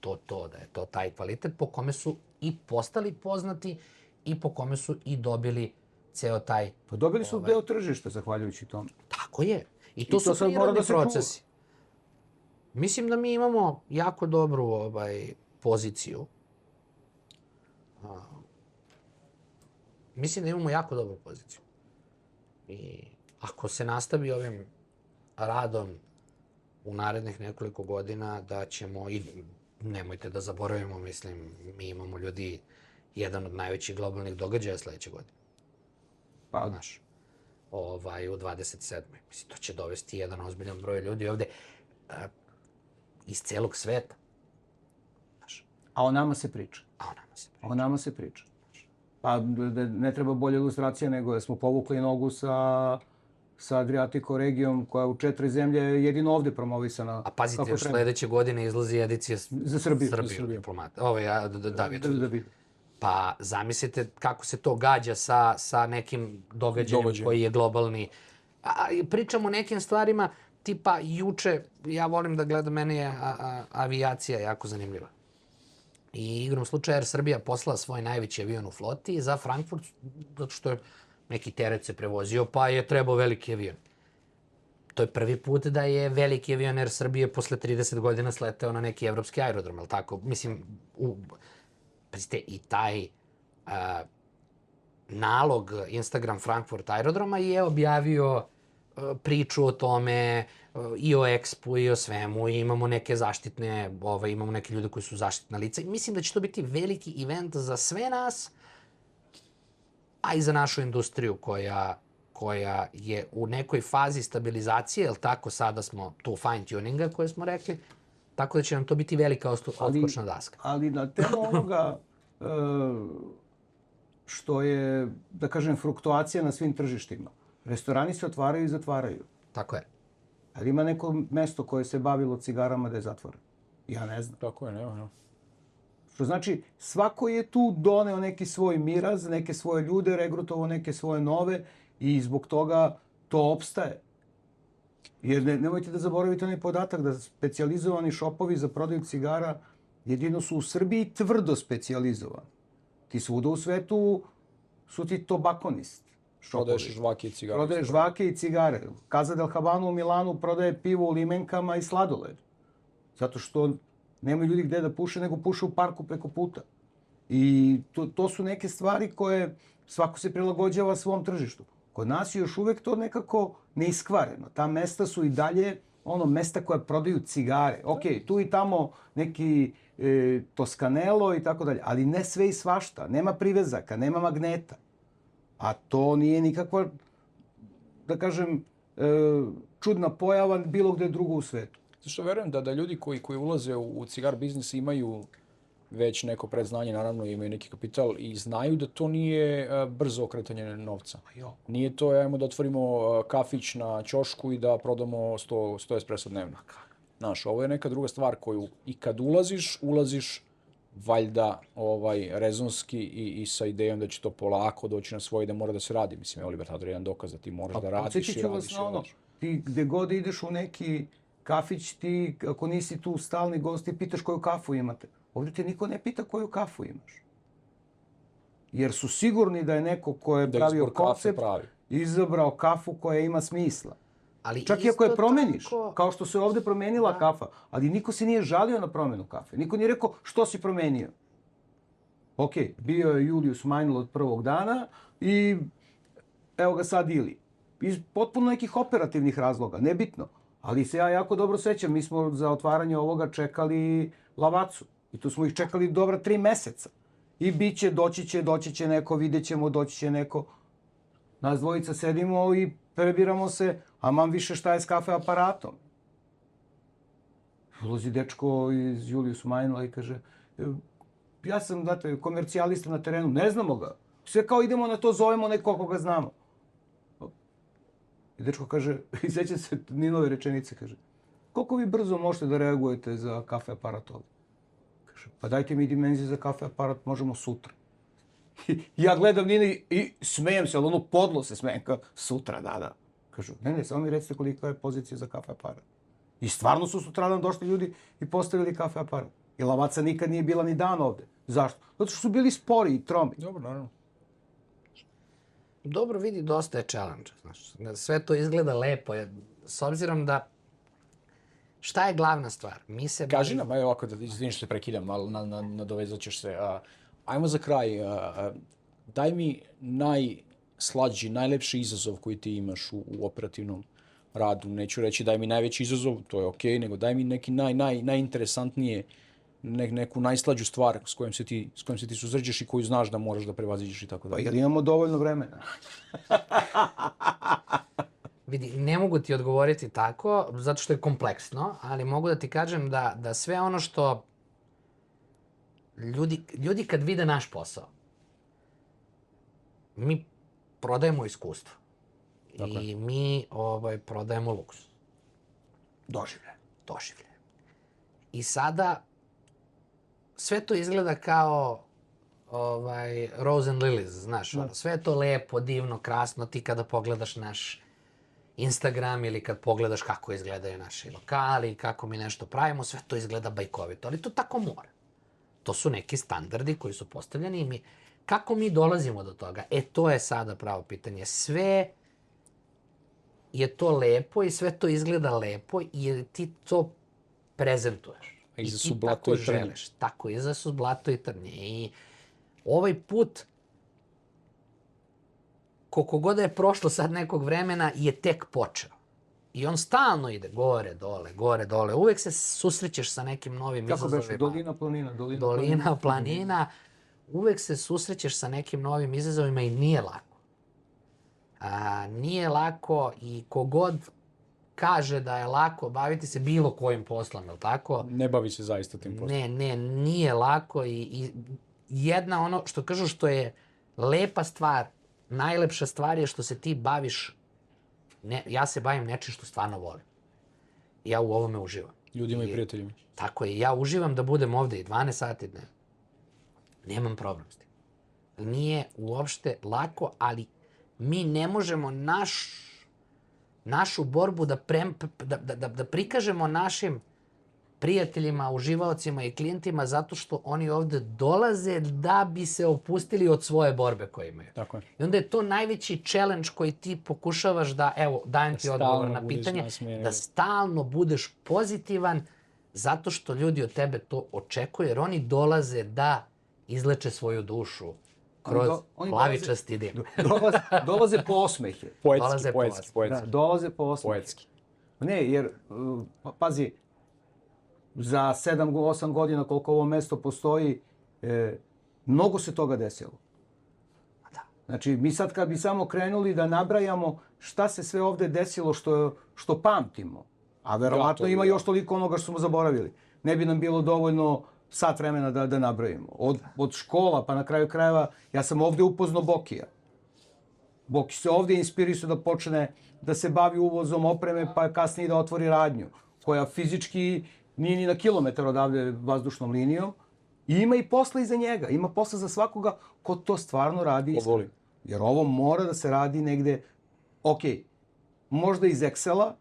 da je to taj kvalitet po kome su i postali poznati i po kome su i dobili ceo taj... Pa dobili su deo tržišta zahvaljujući tome. Tako je. I to su prirodni procesi. Mislim da mi imamo jako dobru poziciju. Mislim da imamo jako dobru poziciju. I ako se nastavi ovim radom u narednih nekoliko godina, da ćemo, i nemojte da zaboravimo, mislim, mi imamo ljudi, jedan od najvećih globalnih događaja sledeće godine. Pa, znaš, u 27. Mislim, to će dovesti jedan ozbiljan broj ljudi ovde iz celog sveta. Znaš. A o nama se priča. O nama se priča. Pa ne treba bolja ilustracija nego da smo povukli nogu sa Adriatico regijom koja u 4 zemlje je jedino ovde promovisana. A pazite, još sledeće godine izlazi edicija za Srbiju. Diplomata. Pa zamislite kako se to gađa sa nekim događajem koji je globalni. Pričamo o nekim stvarima tipa juče, ja volim da gledam, meni je avijacija jako zanimljiva. I igrom slučaja Air Srbija poslala svoj najveći avion u floti za Frankfurt, zato što je neki teret se prevozio, pa je trebao veliki avion. To je prvi put da je veliki avion Air Srbije posle 30 godina sleteo na neki evropski aerodrom, ali tako? Mislim, pazite, i taj nalog Instagram Frankfurt aerodroma je objavio priču o tome, i o Expu i o svemu, i imamo neke zaštitne, imamo neke ljude koji su zaštitna lica. I mislim da će to biti veliki event za sve nas, a i za našu industriju koja je u nekoj fazi stabilizacije, jel tako, sada smo tu fine tuninga koje smo rekli, tako da će nam to biti velika odskočna daska. Ali na temu onoga što je, da kažem, fluktuacija na svim tržištima. Restorani se otvaraju i zatvaraju. Tako je. Ali ima neko mesto koje se bavilo cigarama da je zatvoreno? Ja ne znam. Tako je, nema. Što znači, svako je tu doneo neki svoj miraz, neke svoje ljude, regrutovao neke svoje nove i zbog toga to opstaje. Jer nemojte da zaboravite onaj podatak da specijalizovani šopovi za prodaju cigara jedino su u Srbiji tvrdo specijalizovani. Ti svuda u svetu su ti tobakonisti. Prodaješ žvake i cigare. Prodaješ žvake i cigare. Casa del Habano u Milanu prodaje pivo u limenkama i sladoled. Zato što nemaju ljudi gde da puše, nego puše u parku preko puta. I to su neke stvari koje svako se prilagođava svom tržištu. Kod nas je još uvek to nekako neiskvareno. Ta mesta su i dalje mesta koja prodaju cigare. Ok, tu i tamo neki Toscanelo i tako dalje, ali ne sve i svašta. Nema privezaka, nema magneta. A to nije nikakva, da kažem, čudna pojava bilo gde drugo u svetu. Zašto verujem da ljudi koji ulaze u cigar biznis imaju već neko predznanje, naravno imaju neki kapital i znaju da to nije brzo okretanje novca. Nije to, ajmo da otvorimo kafić na ćošku i da prodamo 100 espresso dnevno. Znaš, ovo je neka druga stvar koju i kad ulaziš valjda rezonski i sa idejom da će to polako doći na svoje, da mora da se radi. Mislim, evo Libertador je jedan dokaz da ti moraš da radiš i radiš. Ti gde god ideš u neki kafić, ti ako nisi tu stalni gost, ti pitaš koju kafu imate. Ovdje te niko ne pita koju kafu imaš. Jer su sigurni da je neko ko je pravio koncept izabrao kafu koja ima smisla. Ali Čak i ako je isto promeniš, tako- kao što se ovde promenila kafa, ali niko se nije žalio na promenu kafe. Niko nije rekao što si promenio. Ok, bio je Julius Meinl od prvog dana i evo ga sad Ili. Iz potpuno nekih operativnih razloga, nebitno. Ali se ja jako dobro sećam, mi smo za otvaranje ovoga čekali Lavacu. I tu smo ih čekali dobra 3 meseca. I bit će, doći će neko, vidjet ćemo, doći će neko. Nas dvojica sedimo i prebiramo se, a mam više šta je s kafe aparatom. Ulazi dečko iz Julius Meinla i kaže, ja sam, znate, komercijalista na terenu, ne znamo ga. Sve kao idemo na to, zovemo nekog koga znamo. I dečko kaže, i sećam se Ninove rečenice, kaže, koliko vi brzo možete da reagujete za kafe aparat ovdje? Kaže, pa dajte mi dimenzije za kafe aparat, možemo sutra. I ja gledam Nina i smejem se, ali ono podlo se smejem, kao sutra, da. Kažu, ne, samo mi recite kolika je pozicija za kafe aparat. I stvarno su sutradan došli ljudi i postavili kafe aparat. I Lavaca nikad nije bila ni dan ovde. Zašto? Zato što su bili spori i tromi. Dobro, naravno. Dobro, vidi, dosta je challenge, znaš. Sve to izgleda lepo, s obzirom da... Šta je glavna stvar? Mi se Kaži nam, evo ovako, izvini što te prekidam, malo nadovezat ćeš se. Ajmo za kraj, daj mi najslađi, najlepši izazov koji ti imaš u operativnom radu. Neću reći daj mi najveći izazov, to je okej, nego daj mi neki najinteresantnije, neku najslađu stvar s kojom se ti susrećeš i koju znaš da moraš da prevaziđeš i tako Pa dalje. jel imamo dovoljno vremena? Vidi, ne mogu ti odgovoriti tako, zato što je kompleksno, ali mogu da ti kažem da sve ono što ljudi kad vide naš posao, mi prodajemo iskustvo. I mi prodajemo luks. Doživlje. I sada sve to izgleda kao Rose and Lilies, znaš, sve je to lepo, divno, krasno, ti kada pogledaš naš Instagram ili kad pogledaš kako izgledaju naši lokali, kako mi nešto pravimo, sve to izgleda bajkovito, ali to tako mora. To su neki standardi koji su postavljeni i kako mi dolazimo do toga? To je sada pravo pitanje. Sve je to lepo i sve to izgleda lepo jer ti to prezentuješ. A iza I su ti blato tako i trnje. želiš. Tako, iza su blato i trnje. I ovaj put, koliko god je prošlo sad nekog vremena, je tek počeo. I on stalno ide gore, dole. Uvek se susrećeš sa nekim novim izazovima. Kako beše? Dolina, planina, Dolina, planina. Uvek se susrećeš sa nekim novim izazovima i nije lako. Nije lako i kogod kaže da je lako baviti se bilo kojim poslom, je li tako? Ne bavi se zaista tim poslom. Ne, nije lako i jedna ono što kažu što je lepa stvar, najlepša stvar je što se ti baviš, ja se bavim nečim što stvarno volim. Ja u ovome uživam. Ljudima i prijateljima. Tako je, ja uživam da budem ovde i 12 sati dnevno. Nemam problem s tim. Nije uopšte lako, ali mi ne možemo našu borbu da prikažemo našim prijateljima, uživaocima i klijentima zato što oni ovde dolaze da bi se opustili od svoje borbe koje imaju. Tako je. I onda je to najveći challenge koji ti pokušavaš da, evo, dajem ti odgovor na budeš pitanje, nasmejan. da stalno budeš pozitivan zato što ljudi od tebe to očekuju, jer oni dolaze da izleče svoju dušu kroz Oni plavičasti dim. Dolaze po osmehe. Poetski. Da, dolaze po osmehe. Poetski. Ne, jer, pazi, za 7-8 godina koliko ovo mesto postoji, mnogo se toga desilo. Znači, mi sad kad bi samo krenuli da nabrajamo šta se sve ovde desilo što pamtimo, a verovatno ima još toliko onoga što smo zaboravili, ne bi nam bilo dovoljno sat vremena da nabrojimo. Od škola pa na kraju krajeva, ja sam ovde upoznao Bokija. Boki se ovde inspirisao da počne da se bavi uvozom opreme, pa kasnije da otvori radnju, koja fizički nije ni na kilometar odavde vazdušnom linijom. I ima i posla iza njega. Ima posla za svakoga ko to stvarno radi iskreno. Jer ovo mora da se radi negde, možda iz Excela,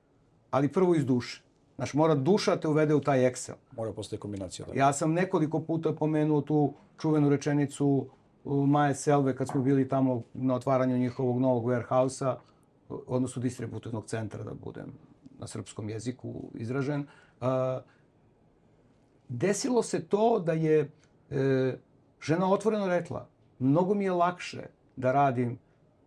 ali prvo iz duše. Znaš, mora duša te uvede u taj Excel. Mora postoji kombinacija. Da. Ja sam nekoliko puta pomenuo tu čuvenu rečenicu Maje Selve kad smo bili tamo na otvaranju njihovog novog warehouse-a. odnosno distributivnog centra, da budem na srpskom jeziku izražen, desilo se to da je žena otvoreno rekla, mnogo mi je lakše da radim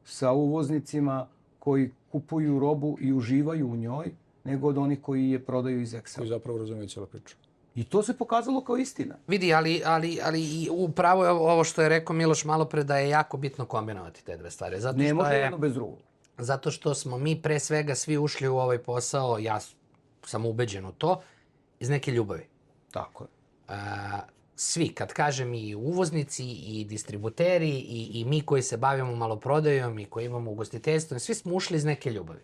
sa uvoznicima koji kupuju robu i uživaju u njoj, nego od onih koji je prodaju iz Excela. Koji zapravo razumiju cijelu priču. I to se pokazalo kao istina. Vidi, ali i upravo je ovo što je rekao Miloš malopre, da je jako bitno kombinovati te dve stvari. Zato Ne što može je, jedno bez drugog. zato što smo mi pre svega svi ušli u ovaj posao, ja sam ubeđen u to, iz neke ljubavi. Tako je. Svi, kad kažem i uvoznici, i distributeri, i mi koji se bavimo maloprodajom, i koji imamo ugostiteljstvo, svi smo ušli iz neke ljubavi.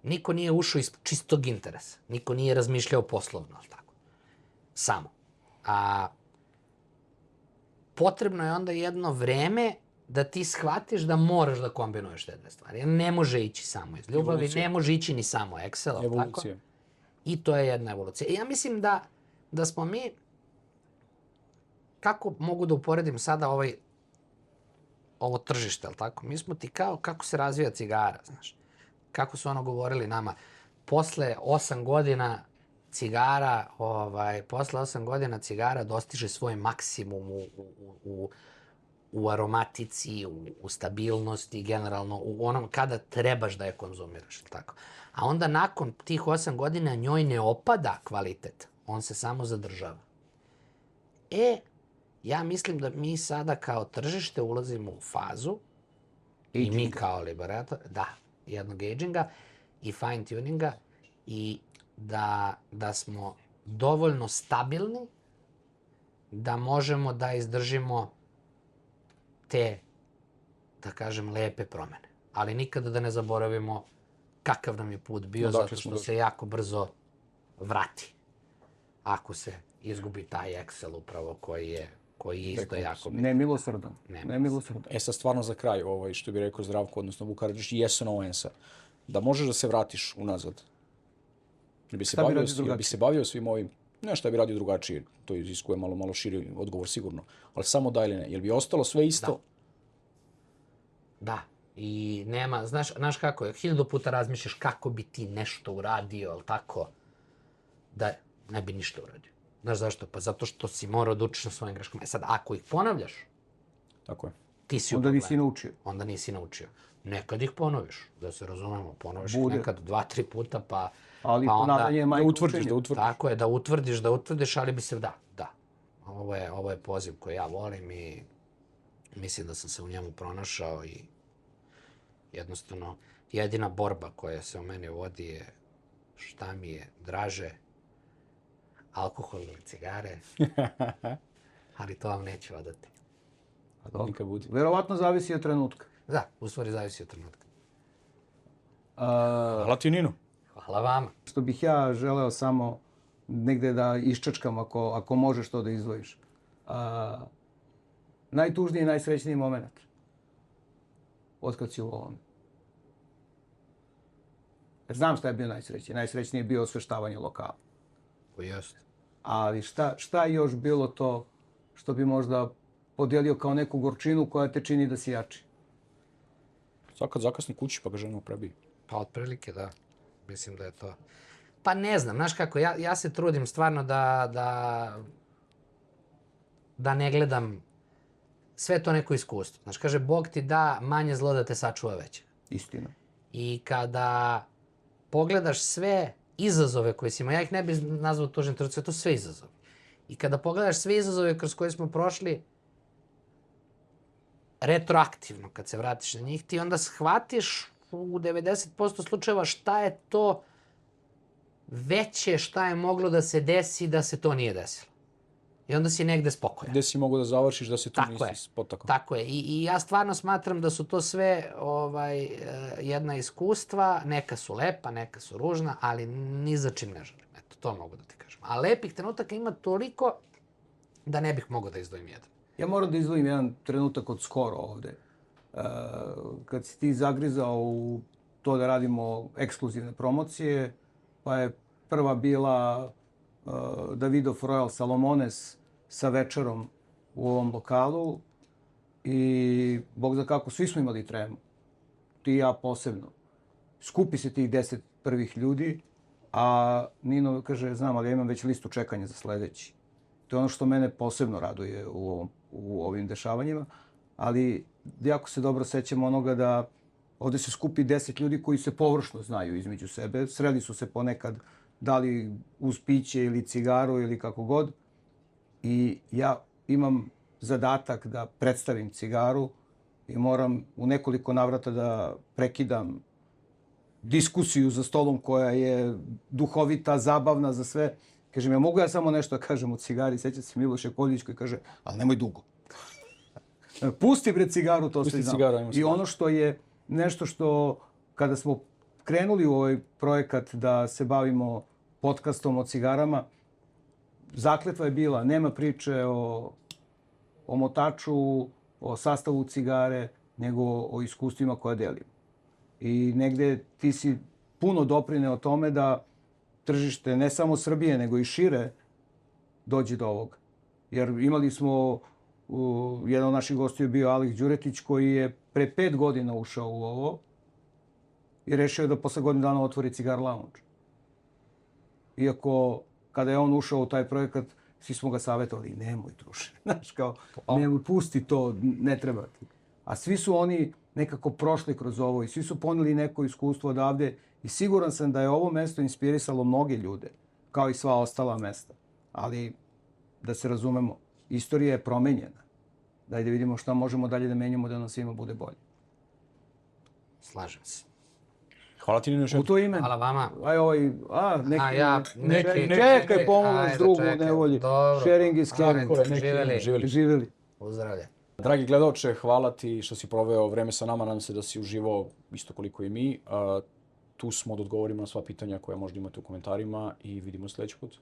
Niko nije ušao iz čistog interesa. Niko nije razmišljao poslovno, ali tako. Samo. Potrebno je onda jedno vreme da ti shvatiš da moraš da kombinuješ te dve stvari. Ne može ići samo iz ljubavi, Evolucija. ne može ići ni samo Excel, ali tako? Evolucija. I to je jedna evolucija. Ja mislim da smo mi, kako mogu da uporedim sada ovo tržište, ali tako? Mi smo ti kao kako se razvija cigara, znaš. Kako su ono govorili nama, posle 8 godina cigara dostiže svoj maksimum u aromatici, u stabilnosti, generalno u onom kada trebaš da je konzumiraš, tako. A onda nakon tih 8 godina njoj ne opada kvalitet, on se samo zadržava. Ja mislim da mi sada kao tržište ulazimo u fazu i mi kao liberator, jednog aginga i fine tuninga i da smo dovoljno stabilni da možemo da izdržimo te, da kažem, lepe promene. Ali nikada da ne zaboravimo kakav nam je put bio, zato što se jako brzo vrati. Ako se izgubi taj Excel upravo koji je isto jako bitan. Nemilosrdan. Sad stvarno za kraj, što bi rekao Zdravko, odnosno Vuk Karadžić, Jesen Owensa, da možeš da se vratiš unazad. Jel bi se bavio svim ovim? Ne, šta bi radio drugačije, to iziskuje malo širi odgovor sigurno, ali samo da ili ne. Jel bi ostalo sve isto? Da. I nema, znaš kako je, 1000 puta razmišljaš kako bi ti nešto uradio, ali tako, da ne bi ništa uradio. Znaš zašto? Pa zato što si morao da učiš na svojim greškama. Sad, ako ih ponavljaš, tako je. Ti si u onda problemu. nisi naučio. Onda nisi naučio. Nekad ih ponoviš, da se razumemo, ponoviš ih nekad 2-3 puta, pa ali ponavljanje je majka učenja. Tako je, da utvrdiš, ali bi se, da. Ovo je poziv koji ja volim i mislim da sam se u njemu pronašao i jednostavno jedina borba koja se u meni vodi je šta mi je draže, alkohol ili cigare, ali to vam neću odati. Nikad budi. Verovatno zavisi od trenutka. Da, u stvari zavisi od trenutka. Hvala ti, Nino. Hvala vama. Što bih ja želeo samo negde da iščačkam ako možeš to da izdvojiš. Najtužniji i najsrećniji moment otkad si u ovome. Znam šta je bio najsrećniji. Najsrećniji je bio osveštavanje lokala. To jeste. Ali šta je još bilo to što bi možda podijelio kao neku gorčinu koja te čini da si jači? Sad kad zakasni kući pa ga žena prebije. Pa otprilike da. Mislim da je to. Pa ne znam, znaš kako, ja se trudim stvarno da ne gledam sve to neko iskustvo. Znaš, kaže, Bog ti da manje zlo da te sačuva veće. Istina. I kada pogledaš sve izazove koje si imao, ja ih ne bih nazvao tužnim trenucima, to su sve izazovi. I kada pogledaš sve izazove kroz koje smo prošli, retroaktivno, kad se vratiš na njih, ti onda shvatiš u 90% slučajeva šta je to veće šta je moglo da se desi da se to nije desilo. I onda si negde spokojan. Gde si mogo da završiš da se tu nisi spotakao. Tako je. I ja stvarno smatram da su to sve jedna iskustva. Neka su lepa, neka su ružna, ali ni za čim ne žalim. Eto, to mogu da ti kažem. A lepih trenutaka ima toliko da ne bih mogao da izdvojim jedan. Ja moram da izdvojim jedan trenutak od skoro ovde. Kad si ti zagrizao u to da radimo ekskluzivne promocije, pa je prva bila Davidov Royal Salomones sa večerom u ovom lokalu i Bog zna kako, svi smo imali tremu. ti i ja posebno. Skupi se tih 10 prvih ljudi, a Nino kaže, znam, ali ja imam već listu čekanja za sledeći. To je ono što mene posebno raduje u ovim dešavanjima, ali jako se dobro sećam onoga da ovde se skupi 10 ljudi koji se površno znaju između sebe. Sreli su se ponekad, da li uz piće ili cigaru ili kako god. I ja imam zadatak da predstavim cigaru i moram u nekoliko navrata da prekidam diskusiju za stolom koja je duhovita, zabavna za sve. Kažem, ja mogu ja samo nešto da kažem o cigari? Seća se Miloš Jakovljević koji kaže, ali nemoj dugo. Pusti bre cigaru, to svi znamo. I ono što je nešto što, kada smo krenuli u ovaj projekat da se bavimo podcastom o cigarama, zakletva je bila, nema priče o motaču, o sastavu cigare, nego o iskustvima koja delimo. I negde ti si puno doprineo tome da tržište ne samo Srbije, nego i šire dođe do ovoga. Jer imali smo, jedan od naših gostiju je bio Aleks Đuretić, koji je pre 5 godina ušao u ovo i rešio je da posle godinu dana otvori Cigar Lounge. Iako, kada je on ušao u taj projekat, svi smo ga savjetovali, nemoj druže, znaš, kao, nemoj, pusti to, ne treba ti. A svi su oni nekako prošli kroz ovo i svi su poneli neko iskustvo odavde i siguran sam da je ovo mesto inspirisalo mnoge ljude, kao i sva ostala mesta. Ali, da se razumemo, istorija je promenjena. Daj da vidimo šta možemo dalje da menjamo da nam svima bude bolje. Slažem se. Hvala ti, Nino, još U to ime. Hvala vama. Čekaj, pomogu s drugu nevolji. Dobro. Sharing is caring. Živeli. Uzdravlje. Dragi gledaoče, hvala ti što si proveo vreme sa nama. Nadam se da si uživao isto koliko i mi. Tu smo da odgovorimo na sva pitanja koja možda imate u komentarima i vidimo sljedeći put.